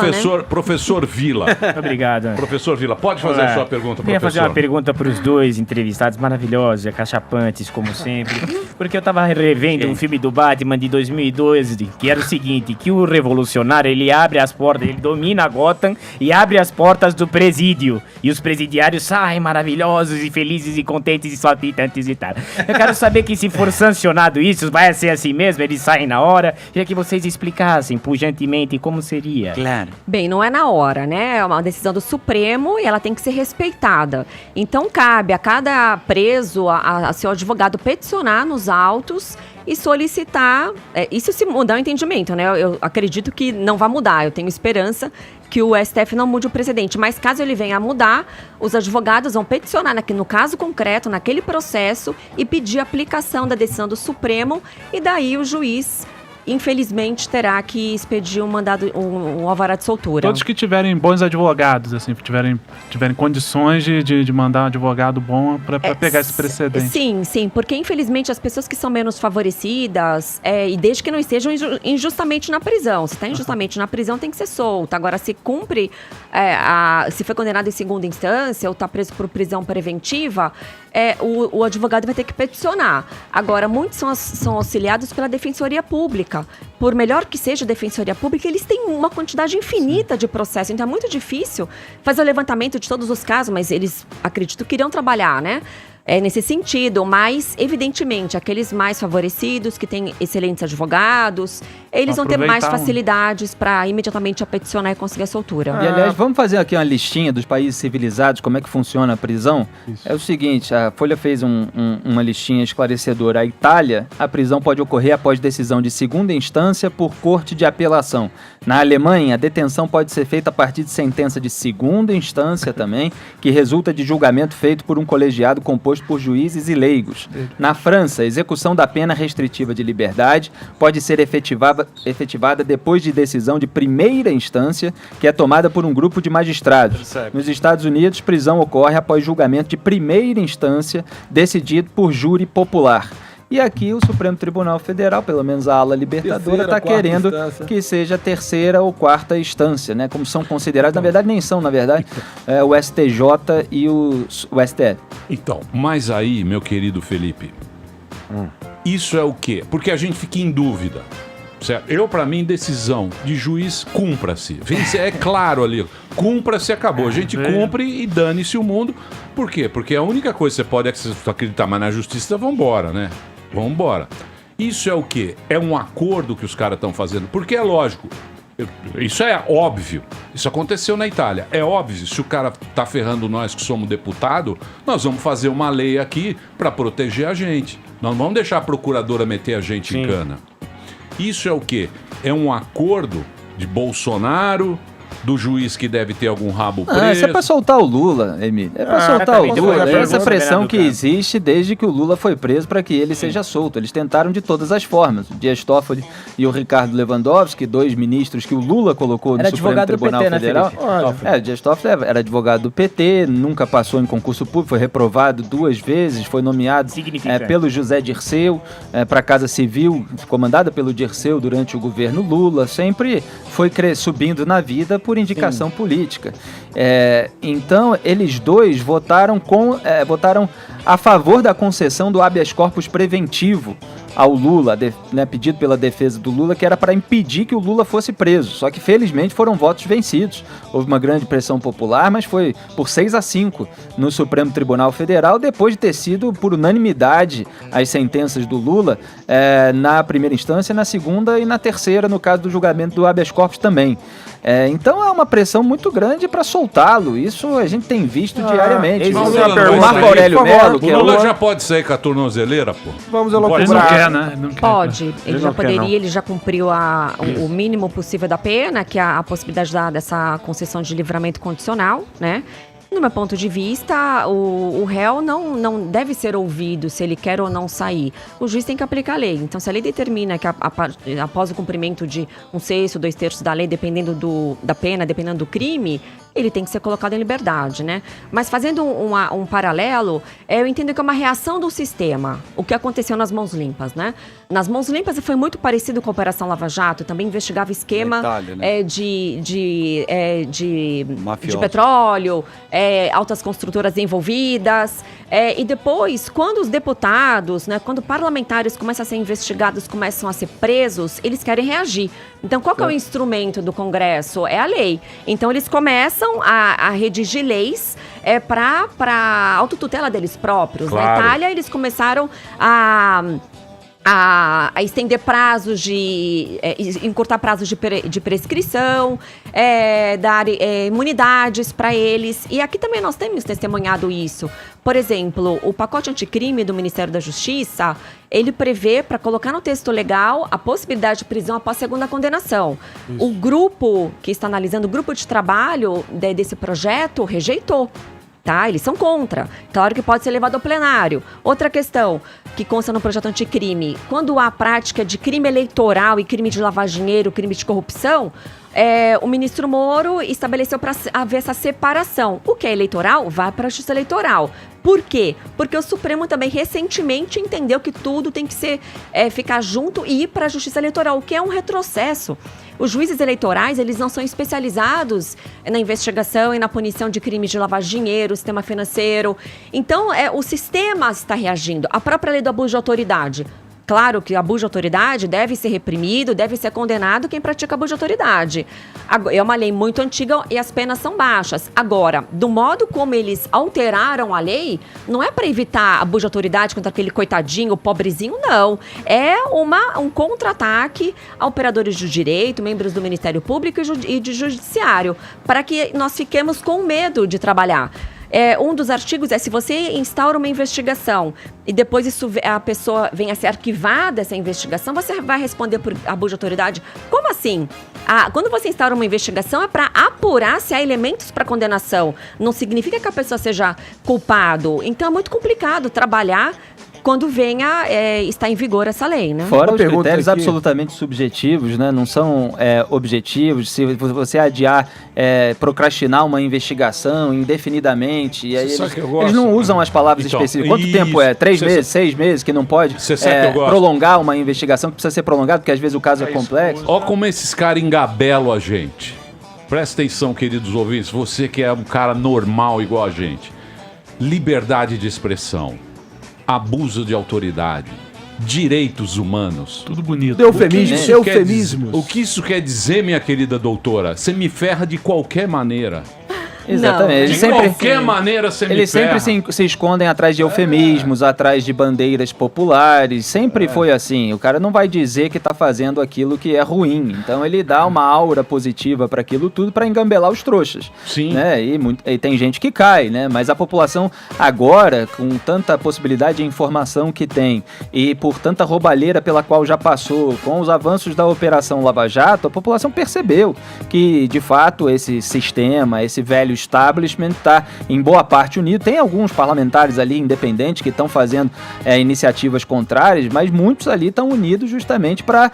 Professor Vila. Obrigado. Professor Vila, pode fazer a sua pergunta, Eu queria fazer professor. uma pergunta para os dois entrevistados maravilhosos, acachapantes, como sempre. Porque eu tava revendo um filme do Batman de 2012, que era o seguinte, que o revolucionário, ele abre as portas, ele domina Gotham e abre as portas do presídio. E os presidiários saem maravilhosos e felizes e contentes e saltitantes e tal. Eu quero saber que se for sancionado isso, vai ser assim mesmo? Eles saem na hora? Já que vocês explicassem pujantemente como seria. Claro. Bem, não é na hora, né? É uma decisão do Supremo e ela tem que ser respeitada. Então, cabe a cada preso, a seu advogado, peticionar nos autos e solicitar. Isso se mudar o entendimento, né? Eu acredito que não vai mudar. Eu tenho esperança que o STF não mude o precedente. Mas caso ele venha a mudar, os advogados vão peticionar no caso concreto, naquele processo, e pedir a aplicação da decisão do Supremo, e daí o juiz, infelizmente, terá que expedir um alvará de soltura. Todos que tiverem bons advogados, assim, tiverem condições de mandar um advogado bom para pegar esse precedente. Sim, porque infelizmente as pessoas que são menos favorecidas, e desde que não estejam injustamente na prisão. Se está injustamente na prisão, tem que ser solta. Agora, se cumpre, se foi condenado em segunda instância ou está preso por prisão preventiva, o advogado vai ter que peticionar. Agora, muitos são auxiliados pela Defensoria Pública. Por melhor que seja a Defensoria Pública, eles têm uma quantidade infinita de processos. Então é muito difícil fazer o levantamento de todos os casos, mas eles, acredito que irão trabalhar, né? Nesse sentido, mas, evidentemente, aqueles mais favorecidos, que têm excelentes advogados, eles vão ter mais facilidades para imediatamente peticionar e conseguir a soltura. E, aliás, vamos fazer aqui uma listinha dos países civilizados, como é que funciona a prisão? Isso. É o seguinte, a Folha fez uma listinha esclarecedora. A Itália, a prisão pode ocorrer após decisão de segunda instância por corte de apelação. Na Alemanha, a detenção pode ser feita a partir de sentença de segunda instância também, que resulta de julgamento feito por um colegiado composto por juízes e leigos. Na França, a execução da pena restritiva de liberdade pode ser efetivada depois de decisão de primeira instância, que é tomada por um grupo de magistrados. Nos Estados Unidos, prisão ocorre após julgamento de primeira instância decidido por júri popular. E aqui o Supremo Tribunal Federal, pelo menos a ala libertadora, está querendo que seja terceira ou quarta instância, né? Como são considerados, na verdade nem são, na verdade, o STJ e o STF. Então, mas aí, meu querido Felipe, isso é o quê? Porque a gente fica em dúvida. Certo? Para mim, decisão de juiz, cumpra-se. É claro ali, cumpra-se, acabou. A gente cumpre e dane-se o mundo. Por quê? Porque a única coisa que você pode acreditar, mas na justiça, vambora, né? Vambora. Isso é o quê? É um acordo que os caras estão fazendo. Porque é lógico, isso é óbvio. Isso aconteceu na Itália. É óbvio, se o cara tá ferrando nós que somos deputado, nós vamos fazer uma lei aqui para proteger a gente. Nós não vamos deixar a procuradora meter a gente em cana. Isso é o quê? É um acordo de Bolsonaro, do juiz que deve ter algum rabo preso. Isso é pra soltar o Lula, Emílio. É pra soltar o Lula. É essa pressão que existe desde que o Lula foi preso para que ele seja solto. Eles tentaram de todas as formas. O Dias Toffoli e o Ricardo Lewandowski, dois ministros que o Lula colocou no Supremo Tribunal Federal. O Dias Toffoli era advogado do PT, nunca passou em concurso público, foi reprovado 2 vezes, foi nomeado pelo José Dirceu para a Casa Civil, comandada pelo Dirceu durante o governo Lula. Sempre foi subindo na vida por indicação política. Então, eles dois votaram a favor da concessão do habeas corpus preventivo ao Lula, pedido pela defesa do Lula, que era para impedir que o Lula fosse preso. Só que, felizmente, foram votos vencidos. Houve uma grande pressão popular, mas foi por 6-5 no Supremo Tribunal Federal, depois de ter sido, por unanimidade, as sentenças do Lula na primeira instância, na segunda e na terceira, no caso do julgamento do habeas corpus também. Então é uma pressão muito grande para soltá-lo. Isso a gente tem visto diariamente. Mas O Marco Aurélio Melo, que é o Lula já pode sair com a tornozeleira, pô. Vamos Ele não quer, né? Não quer. Pode. Ele já não quer, poderia, não. ele já cumpriu o mínimo possível da pena, que é a possibilidade dessa concessão de livramento condicional, né? No meu ponto de vista, o réu não deve ser ouvido se ele quer ou não sair. O juiz tem que aplicar a lei. Então, se a lei determina que após o cumprimento de 1/6, 2/3 da lei, dependendo da pena, dependendo do crime, ele tem que ser colocado em liberdade, né? Mas fazendo um paralelo, eu entendo que é uma reação do sistema, o que aconteceu nas Mãos Limpas, né? Nas Mãos Limpas foi muito parecido com a Operação Lava Jato, também investigava esquema Itália, né? de petróleo, altas construtoras envolvidas, e depois, quando os deputados, né, quando parlamentares começam a ser investigados, começam a ser presos, eles querem reagir. Então, qual que é o instrumento do Congresso? É a lei. Então, eles começam a redigir leis para autotutela deles próprios. Claro. Na Itália, eles começaram a estender prazos encurtar prazos de prescrição, dar imunidades para eles. E aqui também nós temos testemunhado isso. Por exemplo, o pacote anticrime do Ministério da Justiça, ele prevê, para colocar no texto legal, a possibilidade de prisão após segunda condenação. Isso. O grupo que está analisando, o grupo de trabalho desse projeto, rejeitou. Tá? Eles são contra. Claro que pode ser levado ao plenário. Outra questão que consta no projeto anticrime, quando há prática de crime eleitoral e crime de lavagem de dinheiro, crime de corrupção, o ministro Moro estabeleceu para haver essa separação. O que é eleitoral vai para a justiça eleitoral. Por quê? Porque o Supremo também recentemente entendeu que tudo tem que ficar junto e ir para a justiça eleitoral, o que é um retrocesso. Os juízes eleitorais, eles não são especializados na investigação e na punição de crimes de lavagem de dinheiro, sistema financeiro. Então, o sistema está reagindo. A própria lei do abuso de autoridade. Claro que abuso de autoridade deve ser reprimido, deve ser condenado quem pratica abuso de autoridade. É uma lei muito antiga e as penas são baixas. Agora, do modo como eles alteraram a lei, não é para evitar abuso de autoridade contra aquele coitadinho, pobrezinho, não. É um contra-ataque a operadores do direito, membros do Ministério Público e de Judiciário, para que nós fiquemos com medo de trabalhar. Um dos artigos se você instaura uma investigação e depois a pessoa vem a ser arquivada essa investigação, você vai responder por abuso de autoridade? Como assim? Quando você instaura uma investigação é para apurar se há elementos para condenação. Não significa que a pessoa seja culpado. Então é muito complicado trabalhar quando está em vigor essa lei, né? Fora os critérios absolutamente subjetivos, né? Não são objetivos. Se você adiar, procrastinar uma investigação indefinidamente, e aí eles não usam as palavras específicas. Quanto tempo é? 3 meses, 6 meses, que não pode prolongar uma investigação que precisa ser prolongada, porque às vezes o caso é complexo. Ó como esses caras engabelam a gente. Presta atenção, queridos ouvintes, você que é um cara normal igual a gente. Liberdade de expressão. Abuso de autoridade, direitos humanos. Tudo bonito. Eufemismos. O que isso quer dizer, minha querida doutora? Você me ferra de qualquer maneira. Exatamente. De qualquer maneira você me ferra. Eles sempre se escondem atrás de eufemismos, atrás de bandeiras populares. Sempre foi assim. O cara não vai dizer que está fazendo aquilo que é ruim. Então ele dá uma aura positiva para aquilo tudo para engambelar os trouxas. Sim. Né? E tem gente que cai, né? Mas a população agora, com tanta possibilidade de informação que tem e por tanta roubalheira pela qual já passou, com os avanços da Operação Lava Jato, a população percebeu que, de fato, esse sistema, esse velho establishment está em boa parte unido. Tem alguns parlamentares ali independentes que estão fazendo iniciativas contrárias, mas muitos ali estão unidos justamente para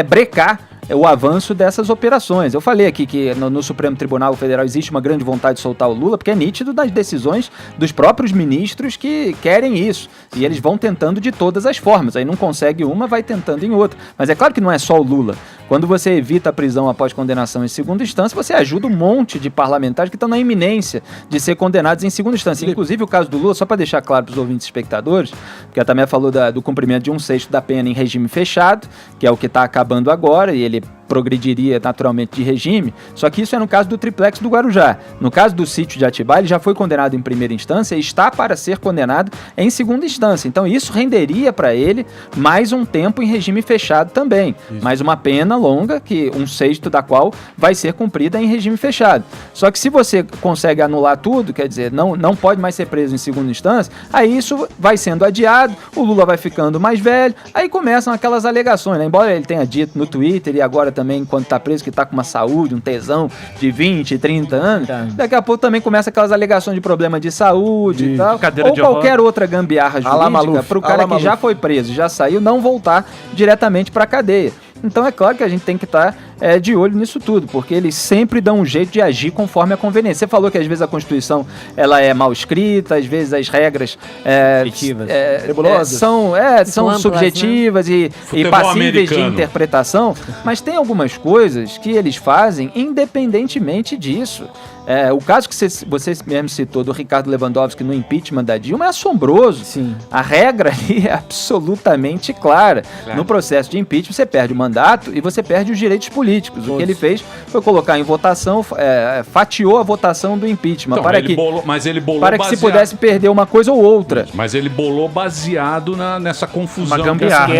brecar o avanço dessas operações. Eu falei aqui que no Supremo Tribunal Federal existe uma grande vontade de soltar o Lula, porque é nítido das decisões dos próprios ministros que querem isso. E eles vão tentando de todas as formas. Aí não consegue uma, vai tentando em outra. Mas é claro que não é só o Lula. Quando você evita a prisão após condenação em segunda instância, você ajuda um monte de parlamentares que estão na iminência de ser condenados em segunda instância. Inclusive o caso do Lula, só para deixar claro para os ouvintes e espectadores, porque a Tamé falou do cumprimento de 1/6 da pena em regime fechado, que é o que está acabando agora, e ele progrediria naturalmente de regime, só que isso é no caso do triplex do Guarujá. No caso do sítio de Atibaia, ele já foi condenado em primeira instância e está para ser condenado em segunda instância. Então isso renderia para ele mais um tempo em regime fechado também. Mais uma pena longa, que 1/6 da qual vai ser cumprida em regime fechado. Só que se você consegue anular tudo, quer dizer, não pode mais ser preso em segunda instância, aí isso vai sendo adiado, o Lula vai ficando mais velho, aí começam aquelas alegações, né? Embora ele tenha dito no Twitter e agora também, enquanto está preso, que está com uma saúde, um tesão de 20, 30 anos, daqui a pouco também começa aquelas alegações de problema de saúde e tal, ou qualquer outra gambiarra jurídica para o cara que já foi preso, já saiu, não voltar diretamente para a cadeia. Então é claro que a gente tem que estar de olho nisso tudo, porque eles sempre dão um jeito de agir conforme a conveniência. Você falou que às vezes a Constituição ela é mal escrita, às vezes as regras são amplas, subjetivas, né? e passíveis de interpretação, mas tem algumas coisas que eles fazem independentemente disso. O caso que você mesmo citou do Ricardo Lewandowski no impeachment da Dilma é assombroso. Sim. A regra ali é absolutamente clara. No processo de impeachment você perde o mandato e você perde os direitos políticos. O que ele fez foi colocar em votação, fatiou a votação do impeachment Então, para ele que bolou se pudesse perder uma coisa ou outra. Mas ele bolou baseado nessa confusão. Uma gambiarra.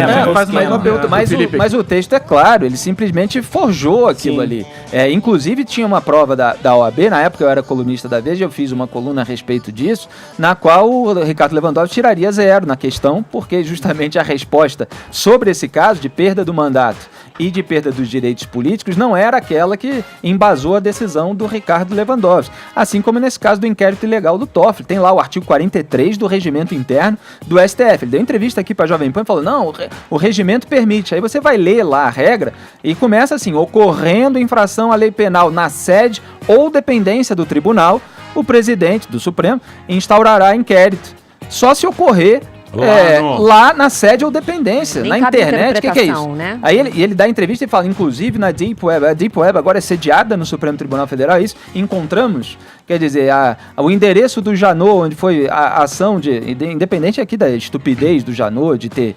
Mas o texto é claro, ele simplesmente forjou aquilo ali. Inclusive tinha uma prova da OAB, na época eu era colunista da Veja, eu fiz uma coluna a respeito disso, na qual o Ricardo Lewandowski tiraria 0 na questão, porque justamente a resposta sobre esse caso de perda do mandato e de perda dos direitos políticos não era aquela que embasou a decisão do Ricardo Lewandowski. Assim como nesse caso do inquérito ilegal do Toffoli. Tem lá o artigo 43 do regimento interno do STF. Ele deu entrevista aqui para a Jovem Pan e falou, não, o regimento permite. Aí você vai ler lá a regra e começa assim, ocorrendo infração à lei penal na sede ou dependência do tribunal, o presidente do Supremo instaurará inquérito. Só se ocorrer lá na sede ou dependência. Nem na internet, o que é isso? Né? Aí ele dá entrevista e fala, inclusive na Deep Web, a Deep Web agora é sediada no Supremo Tribunal Federal, é isso? Encontramos, quer dizer, o endereço do Janot, onde foi a ação independente aqui da estupidez do Janot, de ter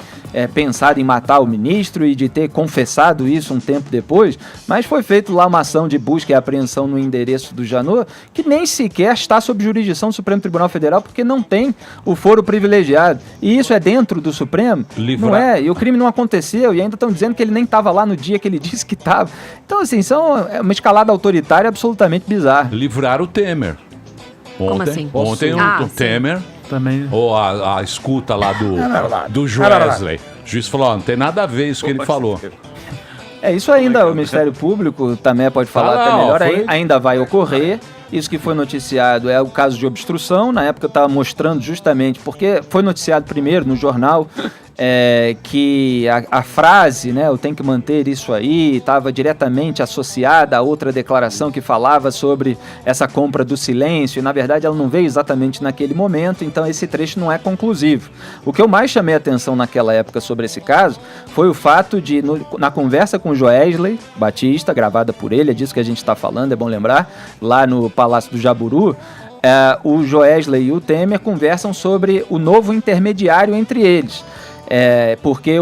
pensado em matar o ministro e de ter confessado isso um tempo depois, mas foi feito lá uma ação de busca e apreensão no endereço do Janot, que nem sequer está sob jurisdição do Supremo Tribunal Federal, porque não tem o foro privilegiado. E isso é dentro do Supremo? Não é, e o crime não aconteceu, e ainda estão dizendo que ele nem estava lá no dia que ele disse que estava. Então, assim, é uma escalada autoritária absolutamente bizarra. Livrar o Temer. Como assim? Ontem o Temer, também. ou a escuta lá do Joesley. O juiz falou, não tem nada a ver isso que ele falou. Isso ainda, o Ministério Público também pode falar até melhor, ainda vai ocorrer. Isso que foi noticiado é o caso de obstrução. Na época eu estava mostrando justamente, porque foi noticiado primeiro no jornal, que a frase, né, eu tenho que manter isso aí, estava diretamente associada a outra declaração que falava sobre essa compra do silêncio, e na verdade ela não veio exatamente naquele momento, então esse trecho não é conclusivo. O que eu mais chamei a atenção naquela época sobre esse caso foi o fato de, na conversa com o Joesley Batista, gravada por ele, é disso que a gente está falando, é bom lembrar, lá no Palácio do Jaburu, o Joesley e o Temer conversam sobre o novo intermediário entre eles. Porque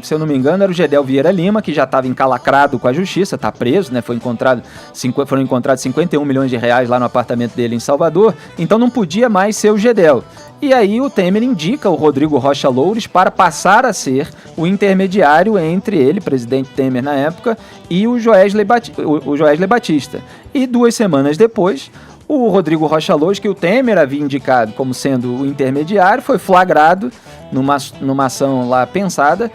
se eu não me engano, era o Gedel Vieira Lima, que já estava encalacrado com a justiça, está preso, né? Foram encontrados 51 milhões de reais lá no apartamento dele em Salvador, então não podia mais ser o Gedel. E aí o Temer indica o Rodrigo Rocha Loures para passar a ser o intermediário entre ele, presidente Temer na época, e o Joesley Batista. E 2 semanas depois, o Rodrigo Rocha Loures, que o Temer havia indicado como sendo o intermediário, foi flagrado numa ação lá pensada,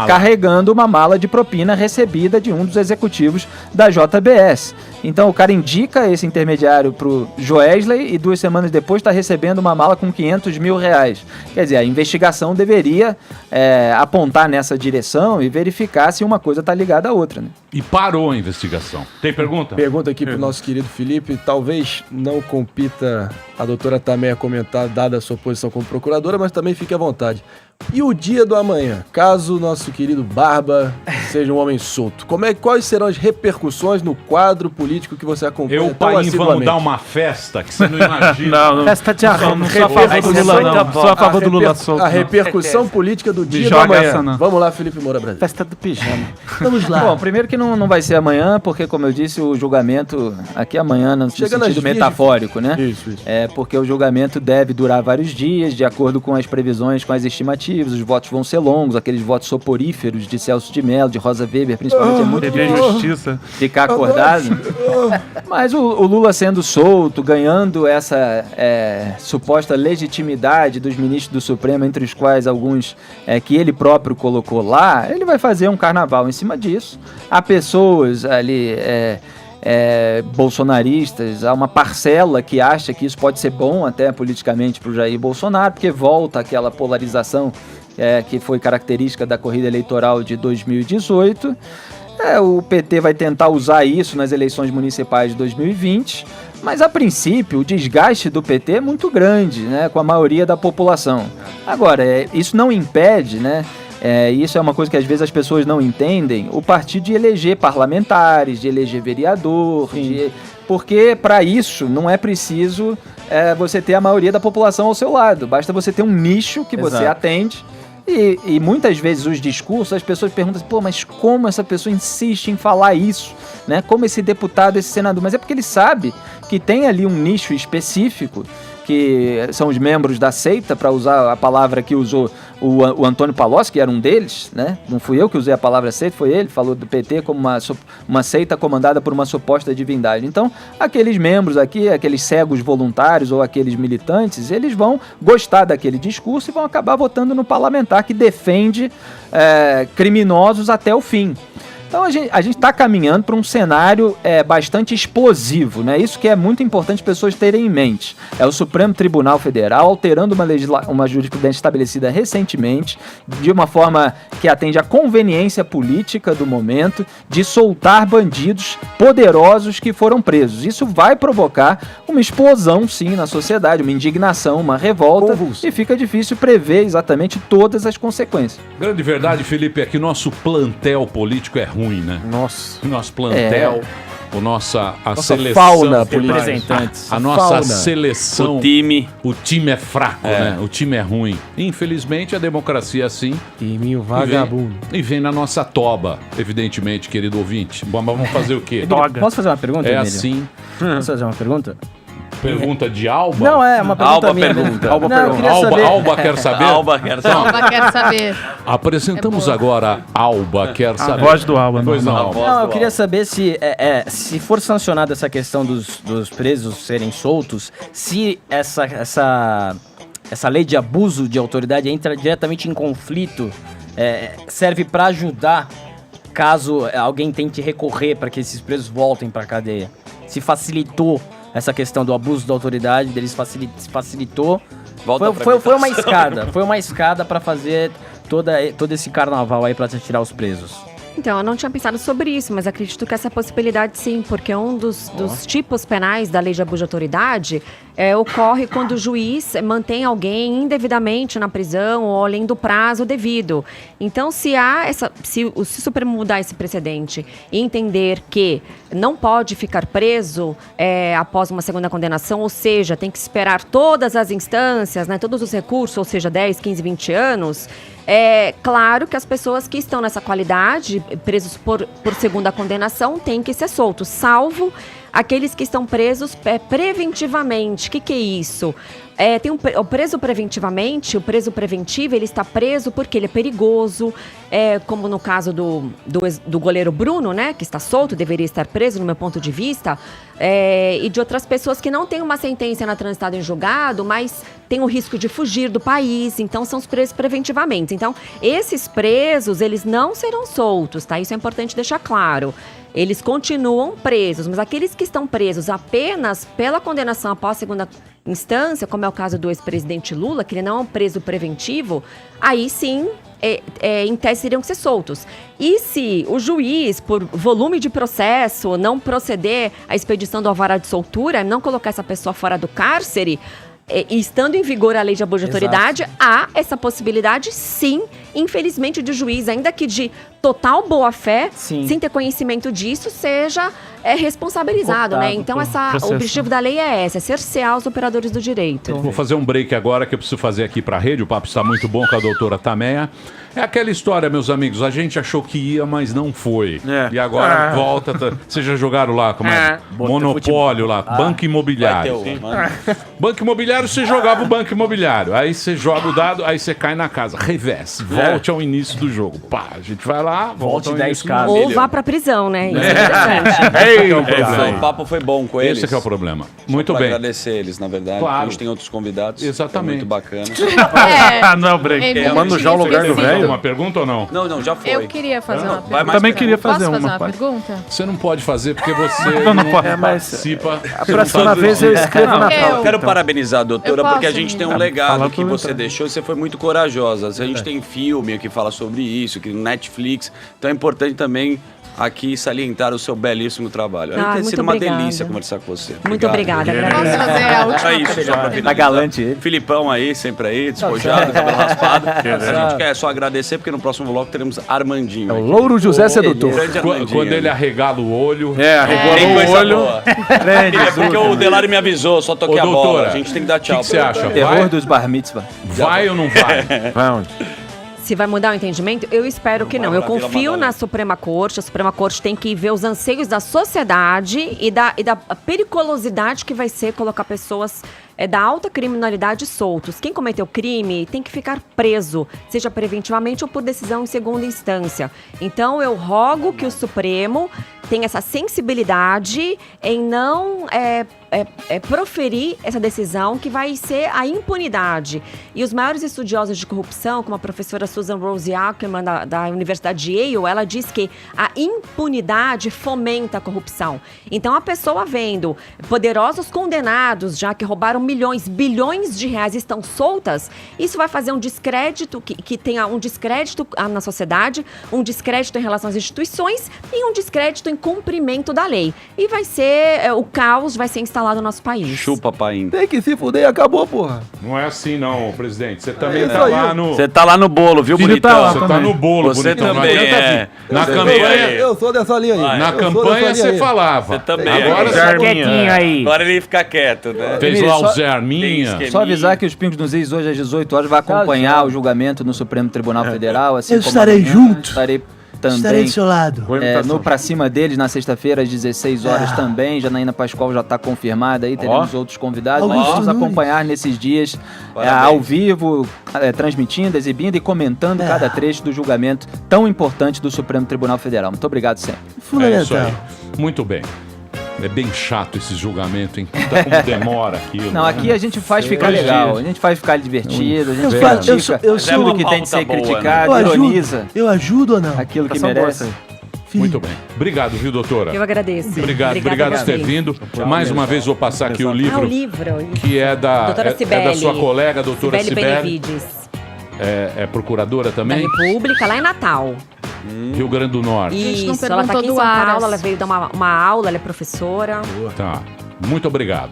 carregando uma mala de propina recebida de um dos executivos da JBS. Então o cara indica esse intermediário pro Joesley e 2 semanas depois está recebendo uma mala com 500 mil reais. Quer dizer, a investigação deveria apontar nessa direção e verificar se uma coisa está ligada à outra, né? E parou a investigação. Tem pergunta? Pergunta aqui pro nosso querido Felipe. Talvez não compita a doutora Tameia comentar, dada a sua posição como procuradora, mas também fique à vontade. E o dia do amanhã, caso o nosso querido Barba seja um homem solto, quais serão as repercussões no quadro político que você acompanha Eu, tão pai, vamos assiduamente? dar uma festa que você não imagina. Festa de arroz. Não sou a favor do Lula, não. Sou a favor do Lula solto. A repercussão política do dia do joga amanhã. essa, não. Vamos lá, Felipe Moura Brasil. Festa do pijama. Vamos lá. Bom, primeiro que não vai ser amanhã, porque, como eu disse, o julgamento aqui amanhã, no Chega nas sentido vias metafórico, né? Isso. É porque o julgamento deve durar vários dias, de acordo com as previsões, com as estimativas. Os votos vão ser longos, aqueles votos soporíferos de Celso de Mello, de Rosa Weber, principalmente, é muito TV difícil Justiça. ficar acordado. Mas o Lula sendo solto, ganhando essa suposta legitimidade dos ministros do Supremo, entre os quais alguns que ele próprio colocou lá, ele vai fazer um carnaval em cima disso. Há pessoas ali bolsonaristas, há uma parcela que acha que isso pode ser bom até politicamente para o Jair Bolsonaro, porque volta aquela polarização que foi característica da corrida eleitoral de 2018. O PT vai tentar usar isso nas eleições municipais de 2020, mas a princípio o desgaste do PT é muito grande, né, com a maioria da população. Agora, isso não impede, né, isso é uma coisa que às vezes as pessoas não entendem, o partido de eleger parlamentares, de eleger vereador, porque para isso não é preciso você ter a maioria da população ao seu lado, basta você ter um nicho que você atende. E muitas vezes os discursos, as pessoas perguntam assim, mas como essa pessoa insiste em falar isso, né? Como esse deputado, esse senador? Mas é porque ele sabe que tem ali um nicho específico, que são os membros da seita, para usar a palavra que usou o Antônio Palocci, que era um deles, né? Não fui eu que usei a palavra seita, foi ele, falou do PT como uma seita comandada por uma suposta divindade. Então, aqueles membros aqui, aqueles cegos voluntários ou aqueles militantes, eles vão gostar daquele discurso e vão acabar votando no parlamentar que defende criminosos até o fim. Então a gente está caminhando para um cenário bastante explosivo, né? Isso que é muito importante as pessoas terem em mente. É o Supremo Tribunal Federal alterando uma jurisprudência estabelecida recentemente, de uma forma que atende à conveniência política do momento, de soltar bandidos poderosos que foram presos. Isso vai provocar uma explosão, sim, na sociedade, uma indignação, uma revolta, e fica difícil prever exatamente todas as consequências. Grande verdade, Felipe, é que nosso plantel político é ruim, né? Nosso plantel, nossa seleção, fauna representantes, a nossa fauna. Seleção, o time é fraco, né? O time é ruim. Infelizmente a democracia é assim. Timinho vagabundo. E vem na nossa toba, evidentemente, querido ouvinte. Mas vamos fazer o quê? Posso fazer uma pergunta, Emílio? Assim. Posso fazer uma pergunta? Pergunta de Alba? Não, é uma pergunta Alba minha. pergunta. Alba pergunta. Alba quer saber? Alba quer saber. Alba quer saber. Apresentamos agora Alba quer saber. A voz do Alba. Pois não. Não, eu queria saber se for sancionada essa questão dos presos serem soltos, se essa lei de abuso de autoridade entra diretamente em conflito, serve para ajudar caso alguém tente recorrer para que esses presos voltem para a cadeia. Se facilitou essa questão do abuso da autoridade, deles facilitou. Foi uma escada para fazer todo esse carnaval aí para tirar os presos. Então, eu não tinha pensado sobre isso, mas acredito que essa possibilidade sim, porque um dos tipos penais da lei de abuso de autoridade ocorre quando o juiz mantém alguém indevidamente na prisão ou além do prazo devido. Então, se o Supremo mudar esse precedente e entender que não pode ficar preso após uma segunda condenação, ou seja, tem que esperar todas as instâncias, né, todos os recursos, ou seja, 10, 15, 20 anos, é claro que as pessoas que estão nessa qualidade, presos por segunda condenação, têm que ser soltos, salvo aqueles que estão presos preventivamente. O que é isso? Tem o preso preventivamente, o preso preventivo, ele está preso porque ele é perigoso, como no caso do goleiro Bruno, né, que está solto, deveria estar preso, no meu ponto de vista, e de outras pessoas que não têm uma sentença na transitada em julgado, mas têm o risco de fugir do país, então são os presos preventivamente. Então, esses presos, eles não serão soltos, tá? Isso é importante deixar claro. Eles continuam presos, mas aqueles que estão presos apenas pela condenação após a segunda instância, como é o caso do ex-presidente Lula, que ele não é um preso preventivo, aí sim, em tese, teriam que ser soltos. E se o juiz, por volume de processo, não proceder à expedição do alvará de soltura, não colocar essa pessoa fora do cárcere, estando em vigor a lei de abuso de autoridade, há essa possibilidade, sim, infelizmente, de juiz, ainda que de total boa-fé, sem ter conhecimento disso, seja responsabilizado, né? Então, o objetivo da lei é esse, é cercear os operadores do direito. Vou fazer um break agora que eu preciso fazer aqui pra rede. O papo está muito bom com a doutora Tameia. É aquela história, meus amigos. A gente achou que ia, mas não foi. E agora volta. Vocês já jogaram lá como é? Monopólio lá, Banco Imobiliário. Banco Imobiliário, você jogava o Banco Imobiliário. Aí você joga o dado, aí você cai na casa. Revés. Volte ao início do jogo. Pá, a gente vai lá, volta ao início do jogo. Ou vá pra prisão, né? Isso é interessante. O papo foi bom com eles. Esse que é o problema. Muito pra bem. agradecer eles, na verdade. Claro. A gente tem outros convidados. Exatamente. Muito bacana. Não é o break. Tomando já o lugar do velho. Uma pergunta ou não? Não, já foi. Eu queria fazer uma pergunta. Também queria fazer Posso uma. fazer uma pergunta? Você não pode fazer porque você não pode. participa. A próxima vez eu escrevo na pauta. Quero parabenizar a doutora, Eu porque a posso, gente tem um menina? legado que você deixou e você foi muito corajosa. A gente tem filme que fala sobre isso, que no Netflix. Então é importante também aqui salientar o seu belíssimo trabalho. Tem muito sido uma obrigada. delícia conversar com você. Muito obrigada, Posso fazer a última É isso, só pra Tá galante ele. Filipão aí, sempre aí, despojado, cabelo raspado. A gente quer só agradecer, porque no próximo bloco teremos Armandinho. É o Louro José Sedutor. Grande Armandinho. Quando ele arregala o olho. Tem coisa boa. É porque o Delari me avisou, só toquei a bola. doutora, A gente tem que dar tchau. que você acha? Terror dos bar mitzvah. Vai ou não vai? Vai onde? Se vai mudar o entendimento? Eu espero que não. Eu pra Vila confio Madalena. na Suprema Corte. A Suprema Corte tem que ver os anseios da sociedade e da periculosidade que vai ser colocar pessoas da alta criminalidade soltos. Quem cometeu crime tem que ficar preso, seja preventivamente ou por decisão em segunda instância. Então, eu rogo que o Supremo tenha essa sensibilidade em não proferir essa decisão que vai ser a impunidade. E os maiores estudiosos de corrupção, como a professora Susan Rose Ackerman, da Universidade de Yale, ela diz que a impunidade fomenta a corrupção. Então, a pessoa vendo poderosos condenados, já que roubaram milhões, bilhões de reais, estão soltas, isso vai fazer um descrédito, que tenha um descrédito na sociedade, um descrédito em relação às instituições e um descrédito em cumprimento da lei. E vai ser, o caos vai ser instalado no nosso país. Chupa, pai. Tem que se fuder e acabou, porra. Não é assim não, presidente. Você também isso tá aí. lá no... Você tá lá no bolo, viu, Filho bonitão? tá lá Você tá também. no bolo, Você bonitão. também Não adianta é. vir. Na Você campanha, também é. Eu sou dessa linha aí. na Eu sou campanha dessa você linha aí. falava. Você também Agora é. você Quietinho aí. Agora ele fica quieto, né? fez Emílio, lá o só- Zé Arminha. Tem Só avisar que os Pingos nos Is hoje às 18 horas vai acompanhar o julgamento no Supremo Tribunal Federal. Assim Eu como estarei amanhã, junto. Estarei também. Estarei do seu lado. No Pra Cima deles, na sexta-feira, às 16 horas também. Janaína Pascoal já está confirmada aí, teremos outros convidados. Nós Augusto vamos Nunes. acompanhar nesses dias Parabéns. ao vivo, transmitindo, exibindo e comentando cada trecho do julgamento tão importante do Supremo Tribunal Federal. Muito obrigado sempre. É isso Fundamental. aí. Muito bem. É bem chato esse julgamento, hein? Puta, como demora aquilo. Não, né? aqui a gente faz ficar Dois legal, dias. a gente faz ficar divertido, a gente Eu faço- eu critica sou- tudo uma que tem de ser pauta boa, criticado, Eu ironiza ajudo. Eu ajudo ou não? aquilo que Essa boa, merece. essa aí. Muito bem. Obrigado, viu, doutora? Eu agradeço. Obrigado por ter vindo. Mais uma vez vou passar aqui o Ah, o livro, livro. que é da, Doutora é da Cibele. sua colega, a doutora Cibele Cibele. Benevides, É procuradora da também? República, lá em Natal. Rio Grande do Norte. gente não Isso, ela tá perguntou aqui em do São Aras. Paulo, ela veio dar uma aula, ela é professora. Tá. Muito obrigado.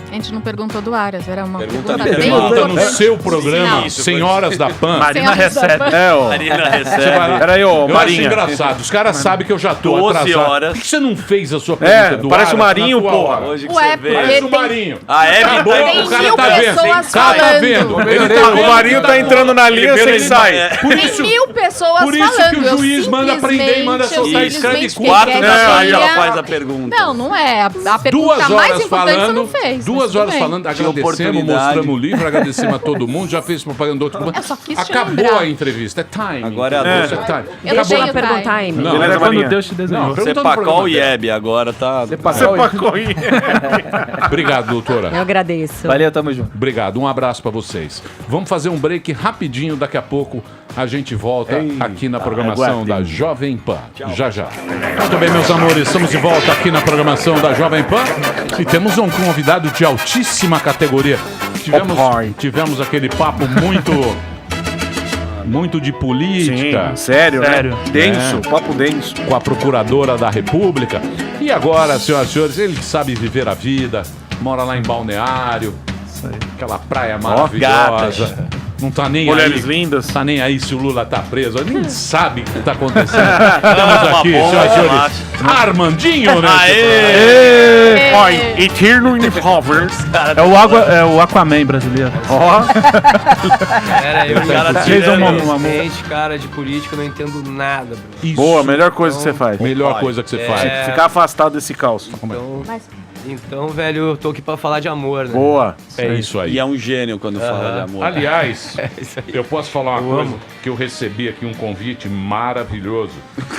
A gente não perguntou do Aras, era uma Pergunta pergunta bem. bem Pergunta no importante. seu programa, Isso, Senhoras da Pan. Marina recebe. Marina Você recebe. vai- Peraí, ô, Eu acho Marinha. engraçado. Os caras sabem que eu já tô 12 atrasado. horas. Por que você não fez a sua pergunta do parece o Aras Marinho, na tua porra. hora? Hoje que Ué, você vê. Parece o tem- Marinho. A Hebe Acabou, Boa. o cara mil tá vendo. pessoas O cara tá falando. vendo. Ele Ele tá tá- vendo o Marinho que tá entrando na linha Ele sem vê- sai. Por isso, Tem 1000 pessoas por isso falando. que o eu juiz manda prender e manda simplesmente- soltar. eu Escreve simplesmente 4 peguei da a tarde ela minha- faz a pergunta. Não, não é. A pergunta 2 mais horas importante você não falando, fez. 2 mas tudo horas bem. falando, agradecemos, oportunidade. mostramos o livro, agradecemos a todo mundo, já fez propaganda do outro. Eu só quis te Acabou lembrar. a entrevista, é time. Agora é a É doce. time. Eu Deixa deixei ela o perguntar, time. Amy. Não, Beleza, Beleza, quando Marinha? Deus te desenhou. Não, pergunta no Cepacol programa e dela. Hebe agora tá... Obrigado, doutora. Eu agradeço. Valeu, tamo junto. Obrigado, um abraço pra vocês. Vamos fazer um break rapidinho, daqui a pouco a gente volta aqui na programação da Jovem Pan. Já, já. Muito bem, meus amores, estamos de volta aqui na programação da Jovem Pan e temos um convidado de altíssima categoria. Tivemos aquele papo muito de política. Sim, sério, Sério. né? Denso, papo denso. Com a procuradora da República. E agora, senhoras e senhores, ele que sabe viver a vida, mora lá em Balneário, Aquela praia maravilhosa. Não tá nem Mulheres aí. lindas. Tá nem aí se o Lula tá preso. Nem sabe o que tá acontecendo. Estamos aqui, senhoras e senhores. Armandinho, né? Aê! Oi, Eterno Universe. É o Aquaman brasileiro. Ó. Era eu, cara, Fez uma cara de política, eu não entendo nada, bro. Isso. Boa, melhor coisa que você faz. Melhor coisa que você faz. Ficar afastado desse caos. Então, velho, eu tô aqui pra falar de amor, né? Boa. É isso aí. E é um gênio quando fala de amor. Aliás, isso aí. eu posso falar uma coisa? Que eu recebi aqui um convite maravilhoso.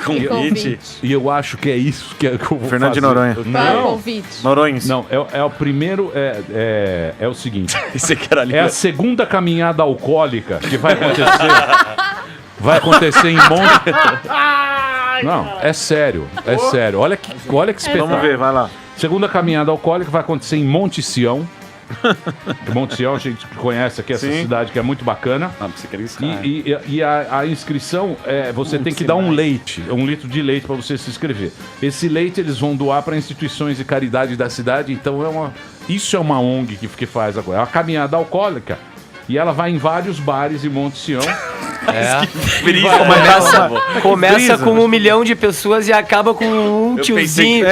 Convite? E eu acho que é isso que eu vou Fernando de fazer. Noronha. Qual o convite? Noronha. Não, é o primeiro, é o seguinte. Você quer ali? É a segunda caminhada alcoólica que vai acontecer. Vai acontecer em Monte... Não, é sério, é sério. Olha que espetáculo. Vamos ver, vai lá. Segunda caminhada alcoólica vai acontecer em Monte Sião. Monte Sião, a gente conhece aqui essa cidade que é muito bacana. Ah, você quer isso? E a inscrição, você tem que dar um litro de leite para você se inscrever. Esse leite eles vão doar para instituições de caridade da cidade, então isso é uma ONG que faz agora. É uma caminhada alcoólica e ela vai em vários bares em Monte Sião. Começa com 1 milhão de pessoas e acaba com um tiozinho.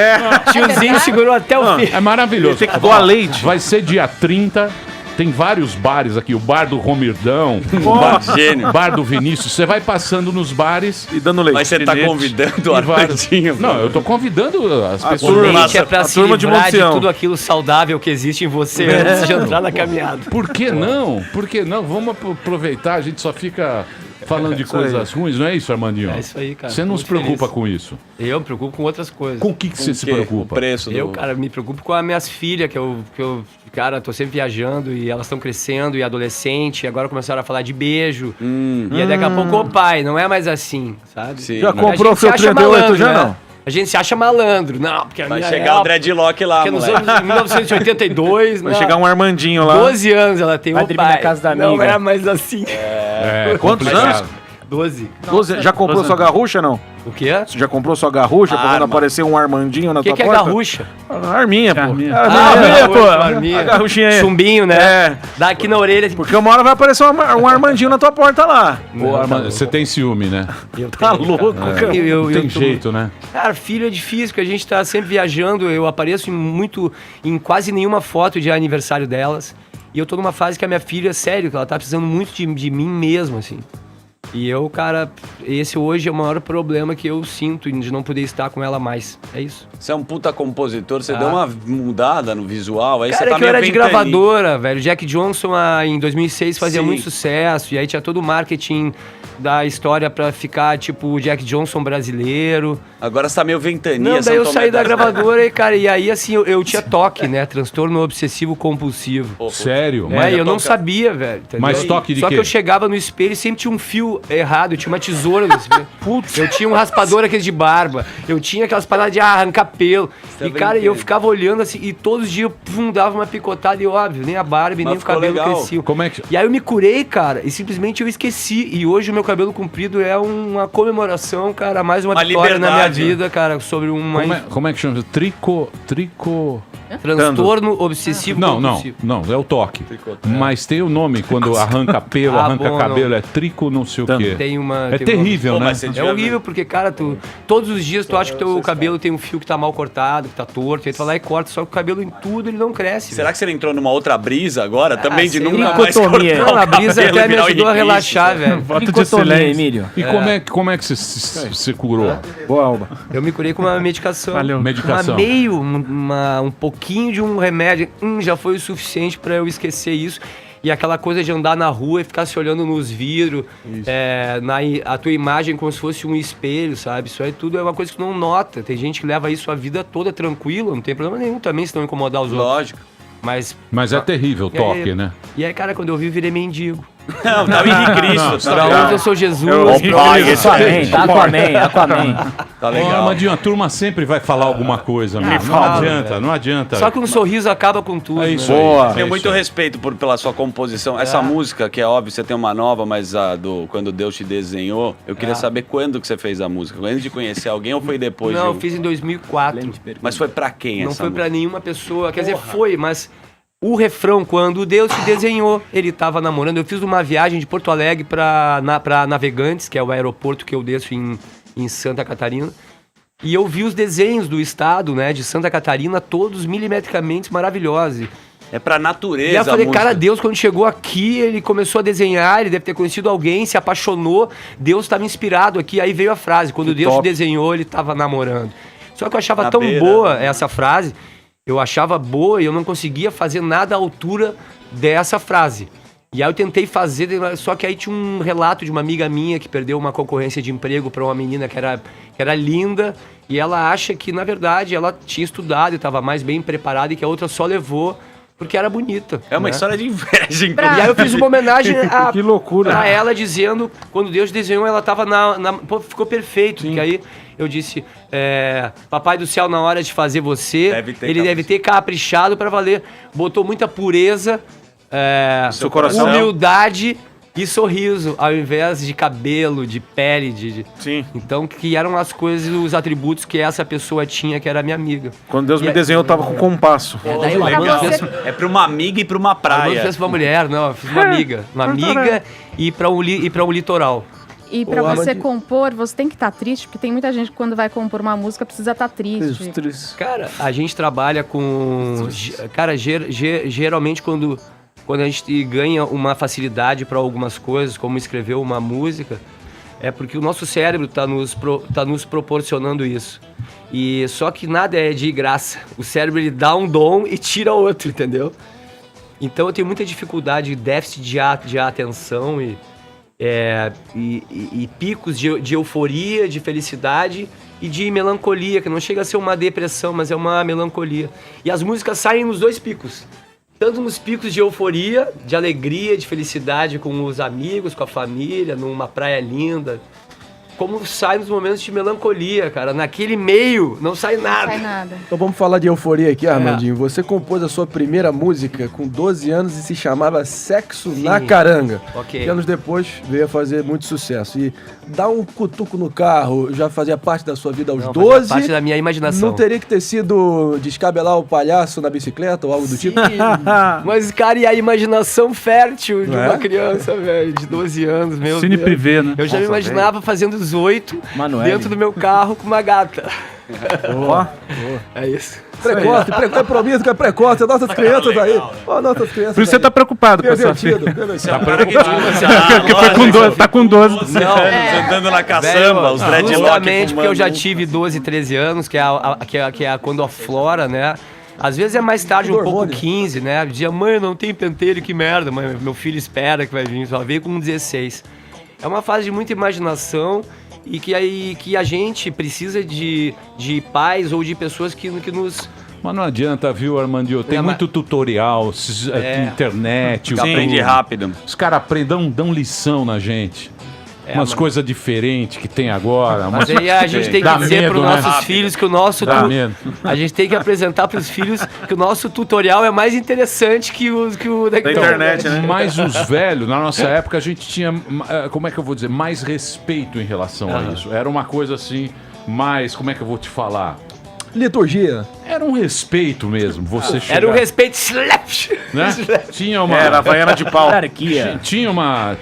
Tiozinho segurou até o fim. É maravilhoso. Tem que doar leite. Vai ser dia 30. Tem vários bares aqui, o bar do Romirdão, Gênio. bar do Vinícius. Você vai passando nos bares e dando leite. Mas você tá convidando o Armandinho. Não, eu tô convidando as O pessoas. leite é pra se turma de livrar de Monte Sião. tudo aquilo saudável que existe em você antes de entrar na caminhada. Por que não? Por que não? Vamos aproveitar, a gente só fica falando de coisas ruins, não é isso, Armandinho? É isso aí, cara. Você não Muito se preocupa feliz. com isso? Eu me preocupo com outras coisas. Com o que você se preocupa? O preço Eu, cara, me preocupo com as minhas filhas, que eu cara, tô sempre viajando e elas estão crescendo e adolescente, e agora começaram a falar de beijo. E aí daqui a pouco, ô pai, não é mais assim, sabe? Sim. Já E a comprou gente seu se acha 38 malandro, já né? não? A gente se acha malandro. Não, porque a Vai minha chegar o dreadlock lá, porque nos moleque. anos 1982, Vai chegar um Armandinho lá. 12 anos ela tem Vai o dormir pai. na casa da Não amiga. é mais assim. Quantos anos? 12. 12. Já comprou sua garrucha, não? O quê? Você já comprou sua garrucha pra quando Arma. aparecer um Armandinho na O que, tua que é porta? garrucha? Arminha, pô. Arminha. Arminha, pô. Arminha. A garruchinha aí. Chumbinho, né? É. Dá aqui na orelha. Porque uma hora vai aparecer um Armandinho na tua porta lá. Ô, Armando, você tem ciúme, né? Tá louco, cara. Não tem jeito, né? Cara, filho é difícil, porque a gente tá sempre viajando. Eu apareço em quase nenhuma foto de aniversário delas. E eu tô numa fase que a minha filha, sério, que ela tá precisando muito de mim mesmo, assim. E eu, cara, esse hoje é o maior problema que eu sinto de não poder estar com ela mais. É isso. Você é um puta compositor, você deu uma mudada no visual, aí Cara, você tá é que eu meio era de ventaninho. gravadora, velho. Jack Johnson, em 2006, fazia Sim. muito sucesso. E aí tinha todo o marketing da história pra ficar, tipo, o Jack Johnson brasileiro. Agora você tá meio ventania. Não, daí eu São Tomé saí da das- gravadora e, cara, e aí, assim, eu tinha toque, né? Transtorno obsessivo compulsivo. Sério? É, e eu não sabia, velho. Entendeu? Mas toque de Só quê? que eu chegava no espelho e sempre tinha um fio errado. Eu tinha uma tesoura no espelho. Putz. Eu tinha um raspador aquele de barba. Eu tinha aquelas paradas de arrancar pelo. E, cara, eu ficava olhando assim, e todos os dias eu dava uma picotada e, óbvio, nem a barba e nem o ficou cabelo legal. cresciam. Como é que... E aí eu me curei, cara, e simplesmente eu esqueci. E hoje o meu cabelo comprido é uma comemoração, cara, mais uma vitória na minha liberdade. vida, cara, sobre uma Como é que chama? Trico... transtorno obsessivo Não, compulsivo. não, é o toque. Mas tem o nome quando arranca pelo, Ah, arranca bom, cabelo, não. é trico não sei o quê. Tem uma. É tem terrível, Pô, né? mas você É devia- horrível porque, cara, todos os dias tu acha que teu cabelo tem um fio que tá mal cortado, que tá torto, e aí tu vai lá e corta, só que o cabelo em tudo ele não cresce. Será que você entrou numa outra brisa agora? Também de sei nunca lá. mais cortar Tricotomia. o Não, a brisa cabelo, até me virar o ajudou a Henrique, relaxar, né? velho. Voto de Tricotomia, silêncio. Emílio. E como é que você se curou? Boa, Alba. Eu me curei com uma medicação. Valeu. Medicação. Um pouquinho de um remédio. Já foi o suficiente pra eu esquecer isso. E aquela coisa de andar na rua e ficar se olhando nos vidros, a tua imagem como se fosse um espelho, sabe? Isso aí tudo é uma coisa que tu não nota. Tem gente que leva isso a vida toda tranquilo, não tem problema nenhum também se não incomodar os outros. Lógico. Mas é terrível o toque, né? E aí, cara, quando eu vi, eu virei mendigo. Não, tá o Henrique Cristo. Pra onde eu sou Jesus. Aquaman. Tá Ô, legal. Armandinho, a turma sempre vai falar alguma coisa, meu. Não fala, adianta, não adianta. Só que um sorriso acaba com tudo. É isso né? aí. Boa. Tenho muito respeito pela sua composição. Essa música, que é óbvio, você tem uma nova, mas a do Quando Deus Te Desenhou, eu queria saber quando que você fez a música. Antes de conhecer alguém ou foi depois? Não, de eu fiz em 2004. Mas foi pra quem Não essa foi pra música? nenhuma pessoa. Quer dizer, foi, mas O refrão, quando Deus te desenhou, ele estava namorando. Eu fiz uma viagem de Porto Alegre para Navegantes, que é o aeroporto que eu desço em Santa Catarina. E eu vi os desenhos do estado, né, de Santa Catarina, todos milimetricamente maravilhosos. É pra natureza. E aí eu falei, a música. cara, Deus, quando chegou aqui, ele começou a desenhar, ele deve ter conhecido alguém, se apaixonou, Deus estava inspirado aqui. Aí veio a frase, quando Deus te desenhou, ele estava namorando. Só que eu achava tão boa essa frase, eu achava boa e eu não conseguia fazer nada à altura dessa frase. E aí eu tentei fazer, só que aí tinha um relato de uma amiga minha que perdeu uma concorrência de emprego para uma menina que era linda, e ela acha que, na verdade, ela tinha estudado e estava mais bem preparada e que a outra só levou porque era bonita. É uma né? história de inveja, E aí eu fiz uma homenagem Que loucura. pra ela, dizendo, quando Deus desenhou, ela tava pô, ficou perfeito, porque aí eu disse, Papai do Céu, na hora de fazer você, ele deve ter caprichado pra valer, botou muita pureza, Seu coração. humildade e sorriso, ao invés de cabelo, de pele, Sim. Então, que eram as coisas, os atributos que essa pessoa tinha, que era minha amiga. Quando Deus me desenhou, eu tava com compasso. Daí o Armando fez... É pra uma amiga e pra uma Armando praia. fez pra uma mulher, não, eu fiz uma amiga. Uma amiga e pra um litoral. E pra Ô, você Amandinho. compor, você tem que estar triste, porque tem muita gente que quando vai compor uma música precisa estar triste. Cara, a gente trabalha com... Cara, geralmente quando a gente ganha uma facilidade para algumas coisas, como escrever uma música, é porque o nosso cérebro tá nos proporcionando isso. E só que nada é de graça. O cérebro, ele dá um dom e tira outro, entendeu? Então eu tenho muita dificuldade, déficit de atenção e picos de euforia, de felicidade e de melancolia, que não chega a ser uma depressão, mas é uma melancolia. E as músicas saem nos dois picos. Tanto nos picos de euforia, de alegria, de felicidade com os amigos, com a família, numa praia linda, como sai nos momentos de melancolia, cara. Naquele meio não sai nada. Não sai nada. Então vamos falar de euforia aqui, Armandinho. Você compôs a sua primeira música com 12 anos e se chamava Sexo na Caranga. Ok. Que anos depois veio a fazer muito sucesso. E dar um cutuco no carro já fazia parte da sua vida aos Não, 12. fazia parte da minha imaginação. Não teria que ter sido descabelar o palhaço na bicicleta ou algo do tipo? Mas, cara, e a imaginação fértil de Não é? uma criança, velho, de 12 anos, meu Cine Deus. privê, né? Eu já me Nossa, imaginava fazendo 18 Manoel. dentro do meu carro com uma gata. Boa. É isso. Precoce, é promíscuo, é precoce. Nossas crianças aí. Ó, nossas crianças. Por isso você tá preocupado com essa filha. Tá Porque foi com 12, tá com 12. Não, Andando na caçamba, os dreadlock justamente porque eu já fumando. tive 12, 13 anos, que é quando aflora, né? Às vezes é mais tarde, um pouco 15, né? Dizia, mãe, não tem pentelho, que merda. Mãe, meu filho espera que vai vir, só veio com 16. É uma fase de muita imaginação e que a gente precisa de pais ou de pessoas que nos... Mas não adianta, viu, Armandinho? Tem muito tutorial, internet. Aprende rápido. Os caras dão lição na gente. Umas coisas diferentes que tem agora. Mas aí a gente tem que dizer para os nossos filhos que o nosso... A gente tem que apresentar para os filhos que o nosso tutorial é mais interessante que o da internet, né? Mas os velhos, na nossa época, a gente tinha, como é que eu vou dizer, mais respeito em relação a isso. Era uma coisa assim, mais, como é que eu vou te falar? Liturgia. Era um respeito mesmo, você chegar... Era um respeito slap, né? Tinha uma... Era a Havaiana de pau. Tinha uma...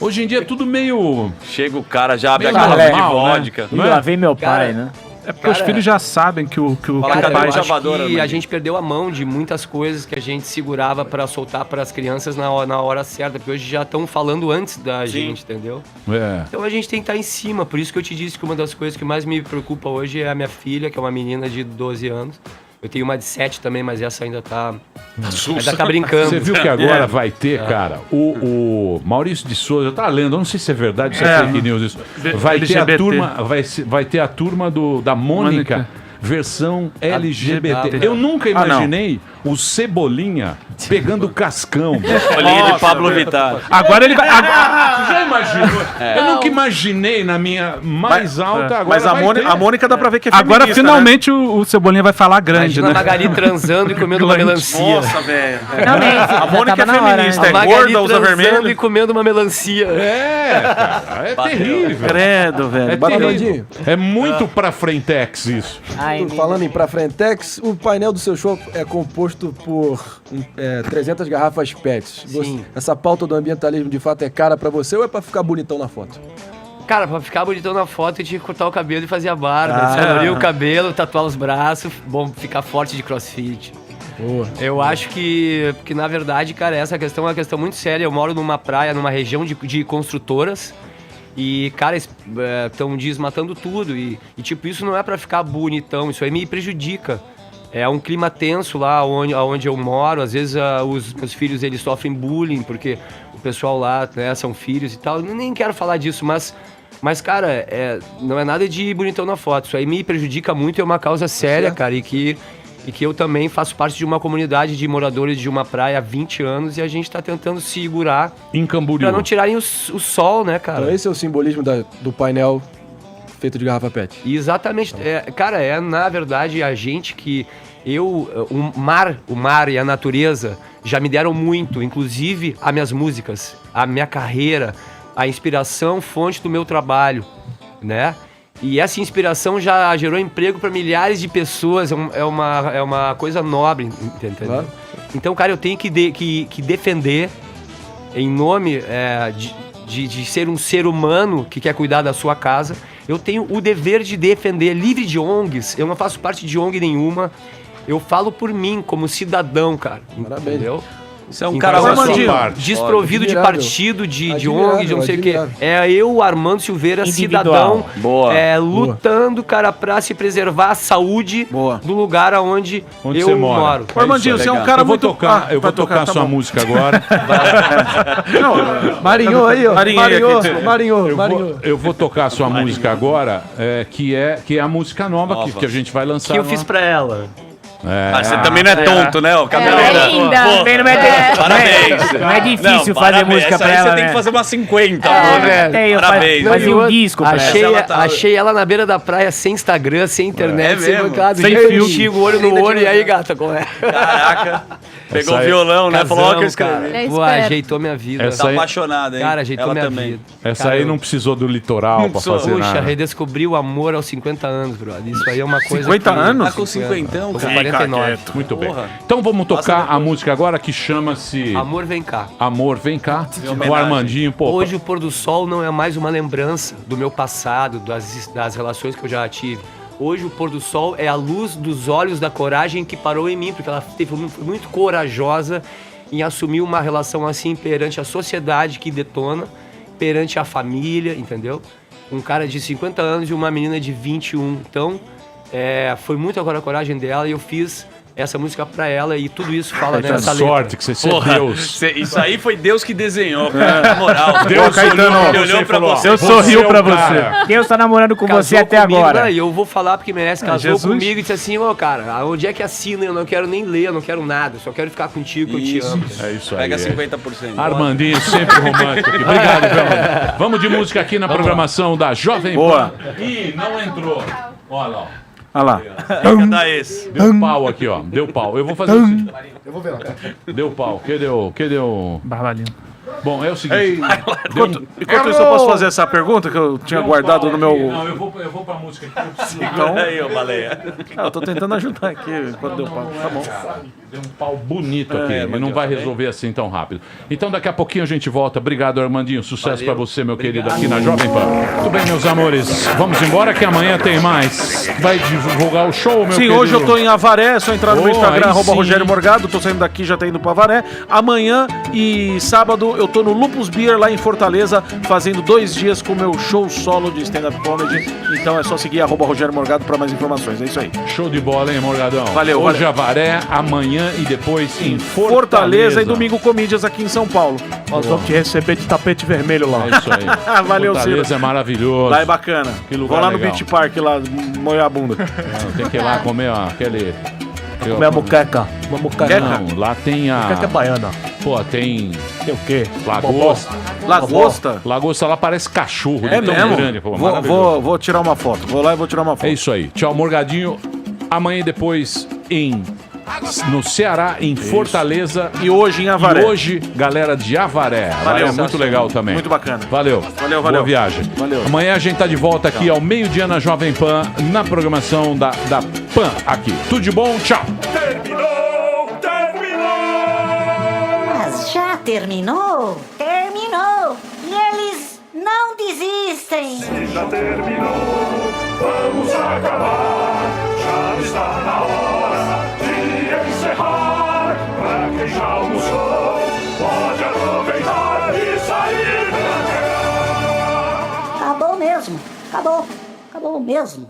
Hoje em dia é tudo meio... Chega o cara, já abre a Meio garrafa de normal, né? vodka. Não é? Lá vem meu pai, Cara, né? É porque os filhos já sabem que o pai... Acho que a gente perdeu a mão de muitas coisas que a gente segurava para soltar para as crianças na hora certa, porque hoje já estão falando antes da gente, entendeu? Então a gente tem que estar em cima, por isso que eu te disse que uma das coisas que mais me preocupa hoje é a minha filha, que é uma menina de 12 anos. Eu tenho uma de 7 também, mas essa ainda tá brincando. Você viu que agora vai ter, cara, o Maurício de Souza, tá lendo, eu não sei se é verdade, se é fake news isso. Vai ter a turma, vai ter a turma da Mônica, versão LGBT. Eu nunca imaginei o Cebolinha pegando o cascão. Bolinha de Pablo Vittar. Agora ele vai... Já imaginou? Eu nunca imaginei na minha mais alta, agora Mas a Mônica dá pra ver que é feminista, Agora finalmente o Cebolinha vai falar grande, Imagina né? a Magali transando e comendo uma melancia. Nossa, velho. A Mônica é feminista, A é Magali gorda, usa transando vermelho. e comendo uma melancia. Cara, é terrível. Credo, velho. É Bora, terrível. Armandinho. É muito pra frentex isso. Falando em pra frentex, o painel do seu show é composto imposto por 300 garrafas PETs. Essa pauta do ambientalismo de fato é cara pra você ou é pra ficar bonitão na foto? Cara, pra ficar bonitão na foto, eu tinha que cortar o cabelo e fazer a barba, descolorir o cabelo, tatuar os braços, bom, ficar forte de crossfit. Boa. Eu acho que na verdade, cara, essa questão é uma questão muito séria. Eu moro numa praia, numa região de construtoras e, cara, estão desmatando tudo e, tipo, isso não é pra ficar bonitão, isso aí me prejudica. É um clima tenso lá onde eu moro, às vezes os meus filhos, eles sofrem bullying, porque o pessoal lá, né, são filhos e tal. Eu nem quero falar disso, mas cara, não é nada de bonitão na foto. Isso aí me prejudica muito, é uma causa séria, cara, e que eu também faço parte de uma comunidade de moradores de uma praia há 20 anos e a gente tá tentando segurar em Camboriú pra não tirarem o sol, né, cara? Então esse é o simbolismo do painel feito de garrafa PET. Exatamente. Cara, na verdade a gente que... o mar e a natureza já me deram muito, inclusive as minhas músicas, a minha carreira, a inspiração, fonte do meu trabalho, né? E essa inspiração já gerou emprego para milhares de pessoas, é uma coisa nobre, entendeu? Claro. Então, cara, eu tenho que defender, em nome de ser um ser humano que quer cuidar da sua casa, eu tenho o dever de defender, livre de ONGs, eu não faço parte de ONG nenhuma, eu falo por mim, como cidadão, cara, entendeu? Você é um cara desprovido de partido, de ONG, de não sei o quê. É eu, Armando Silveira, cidadão, lutando, cara, pra se preservar a saúde do lugar onde eu você mora. moro. Armandinho, você é um cara eu vou tocar, eu vou tocar a sua música agora. Marinho aí, ó. Marinho. Eu vou tocar a sua música agora, que é a música nova que a gente vai lançar. Que eu fiz pra ela. Você também não é tonto, né? O cabeleira. É linda. Parabéns. Não é difícil fazer música pra ela, você tem que fazer umas 50. Parabéns. Fazia um disco pra ela. Achei ela na beira da praia, sem Instagram, sem internet, sem bancada. Sem fio. Olho no olho. E aí, gata, como é? Caraca. Pegou o violão, né? Falou, ó, que eu escrevi. Pô, ajeitou minha vida. Tá apaixonada, hein? Cara, ajeitou minha vida. Essa aí não precisou do litoral pra fazer nada. Puxa, redescobri o amor aos 50 anos, brother. Isso aí é uma coisa 50 anos? Tá com 50, com 49. Muito bem. Então vamos tocar a música agora que chama-se... Amor Vem Cá. Amor Vem Cá. O Armandinho, pô. Hoje o pôr do sol não é mais uma lembrança do meu passado, das relações que eu já tive. Hoje o pôr do sol é a luz dos olhos da coragem que parou em mim, porque ela foi muito corajosa em assumir uma relação assim perante a sociedade que detona, perante a família, entendeu? Um cara de 50 anos e uma menina de 21. Então, foi muito agora a coragem dela e eu fiz essa música pra ela e tudo isso fala nessa letra. Sorte que você é Deus. Isso aí foi Deus que desenhou, na moral. Deus olhou pra você. Deus sorriu pra você. Deus tá namorando com você até comigo, agora. E eu vou falar porque merece. Casou comigo e disse assim, cara, onde é que assina? Eu não quero nem ler, eu não quero nada. Eu só quero ficar contigo, que eu te amo. É isso aí. Pega 50%. Armandinho, sempre romântico aqui. Obrigado, Belo. Vamos de música aqui na programação da Jovem Pan. Ih, não entrou. Olha lá, ó. Olha lá. Dá esse. Deu pau aqui, ó. Deu pau. Eu vou fazer assim. Eu vou ver lá. Deu pau. Cadê o... Barbalino. Bom, é o seguinte. Enquanto isso, eu posso fazer essa pergunta que eu tinha guardado no meu... Não, eu vou pra música aqui. Então... aí, ô baleia. Eu tô tentando ajudar aqui enquanto deu pau. Tá bom. Deu um pau bonito aqui. Ele não vai resolver assim tão rápido. Então, daqui a pouquinho a gente volta. Obrigado, Armandinho. Sucesso pra você, meu querido, aqui na Jovem Pan. Tudo bem, meus amores. Vamos embora que amanhã tem mais. Vai divulgar o show, meu querido. Sim, hoje eu tô em Avaré. É só entrar no meu Instagram, @Rogério Morgado. Tô saindo daqui, já tá indo pra Avaré. Amanhã e sábado eu tô no Lupus Beer, lá em Fortaleza, fazendo 2 dias com o meu show solo de stand-up comedy. Então é só seguir @Rogério Morgado pra mais informações. É isso aí. Show de bola, hein, Morgadão? Valeu, Hoje Avaré, amanhã e depois em Fortaleza e domingo Comídias aqui em São Paulo. Nós vamos te receber de tapete vermelho lá. É isso aí. Valeu, Ciro. Fortaleza é maravilhoso. Lá é bacana. Que lugar Vou lá no legal. Beach Park, lá, molhar a bunda. Não, tem que ir lá comer aquele... Comer a muqueca. Uma muqueca. Não, lá tem a... Muqueca baiana. Pô, tem... Tem o quê? Lagosta. Lagosta? Lagosta lá parece cachorro. É de tão mesmo? grande. Pô, Vou tirar uma foto. Vou lá e vou tirar uma foto. É isso aí. Tchau, Morgadinho. Amanhã e depois no Ceará, em Fortaleza. E hoje em Avaré. E hoje, galera de Avaré. Valeu, muito legal também. Muito bacana. Valeu. Boa viagem. Valeu. Amanhã a gente tá de volta aqui ao meio-dia na Jovem Pan, na programação da Pan aqui. Tudo de bom? Tchau. Terminou. terminou? Terminou! E eles não desistem! Se já terminou, vamos acabar. Já está na hora de encerrar. Pra quem já almoçou, pode aproveitar e sair pra cá. Acabou mesmo! Acabou! Acabou mesmo!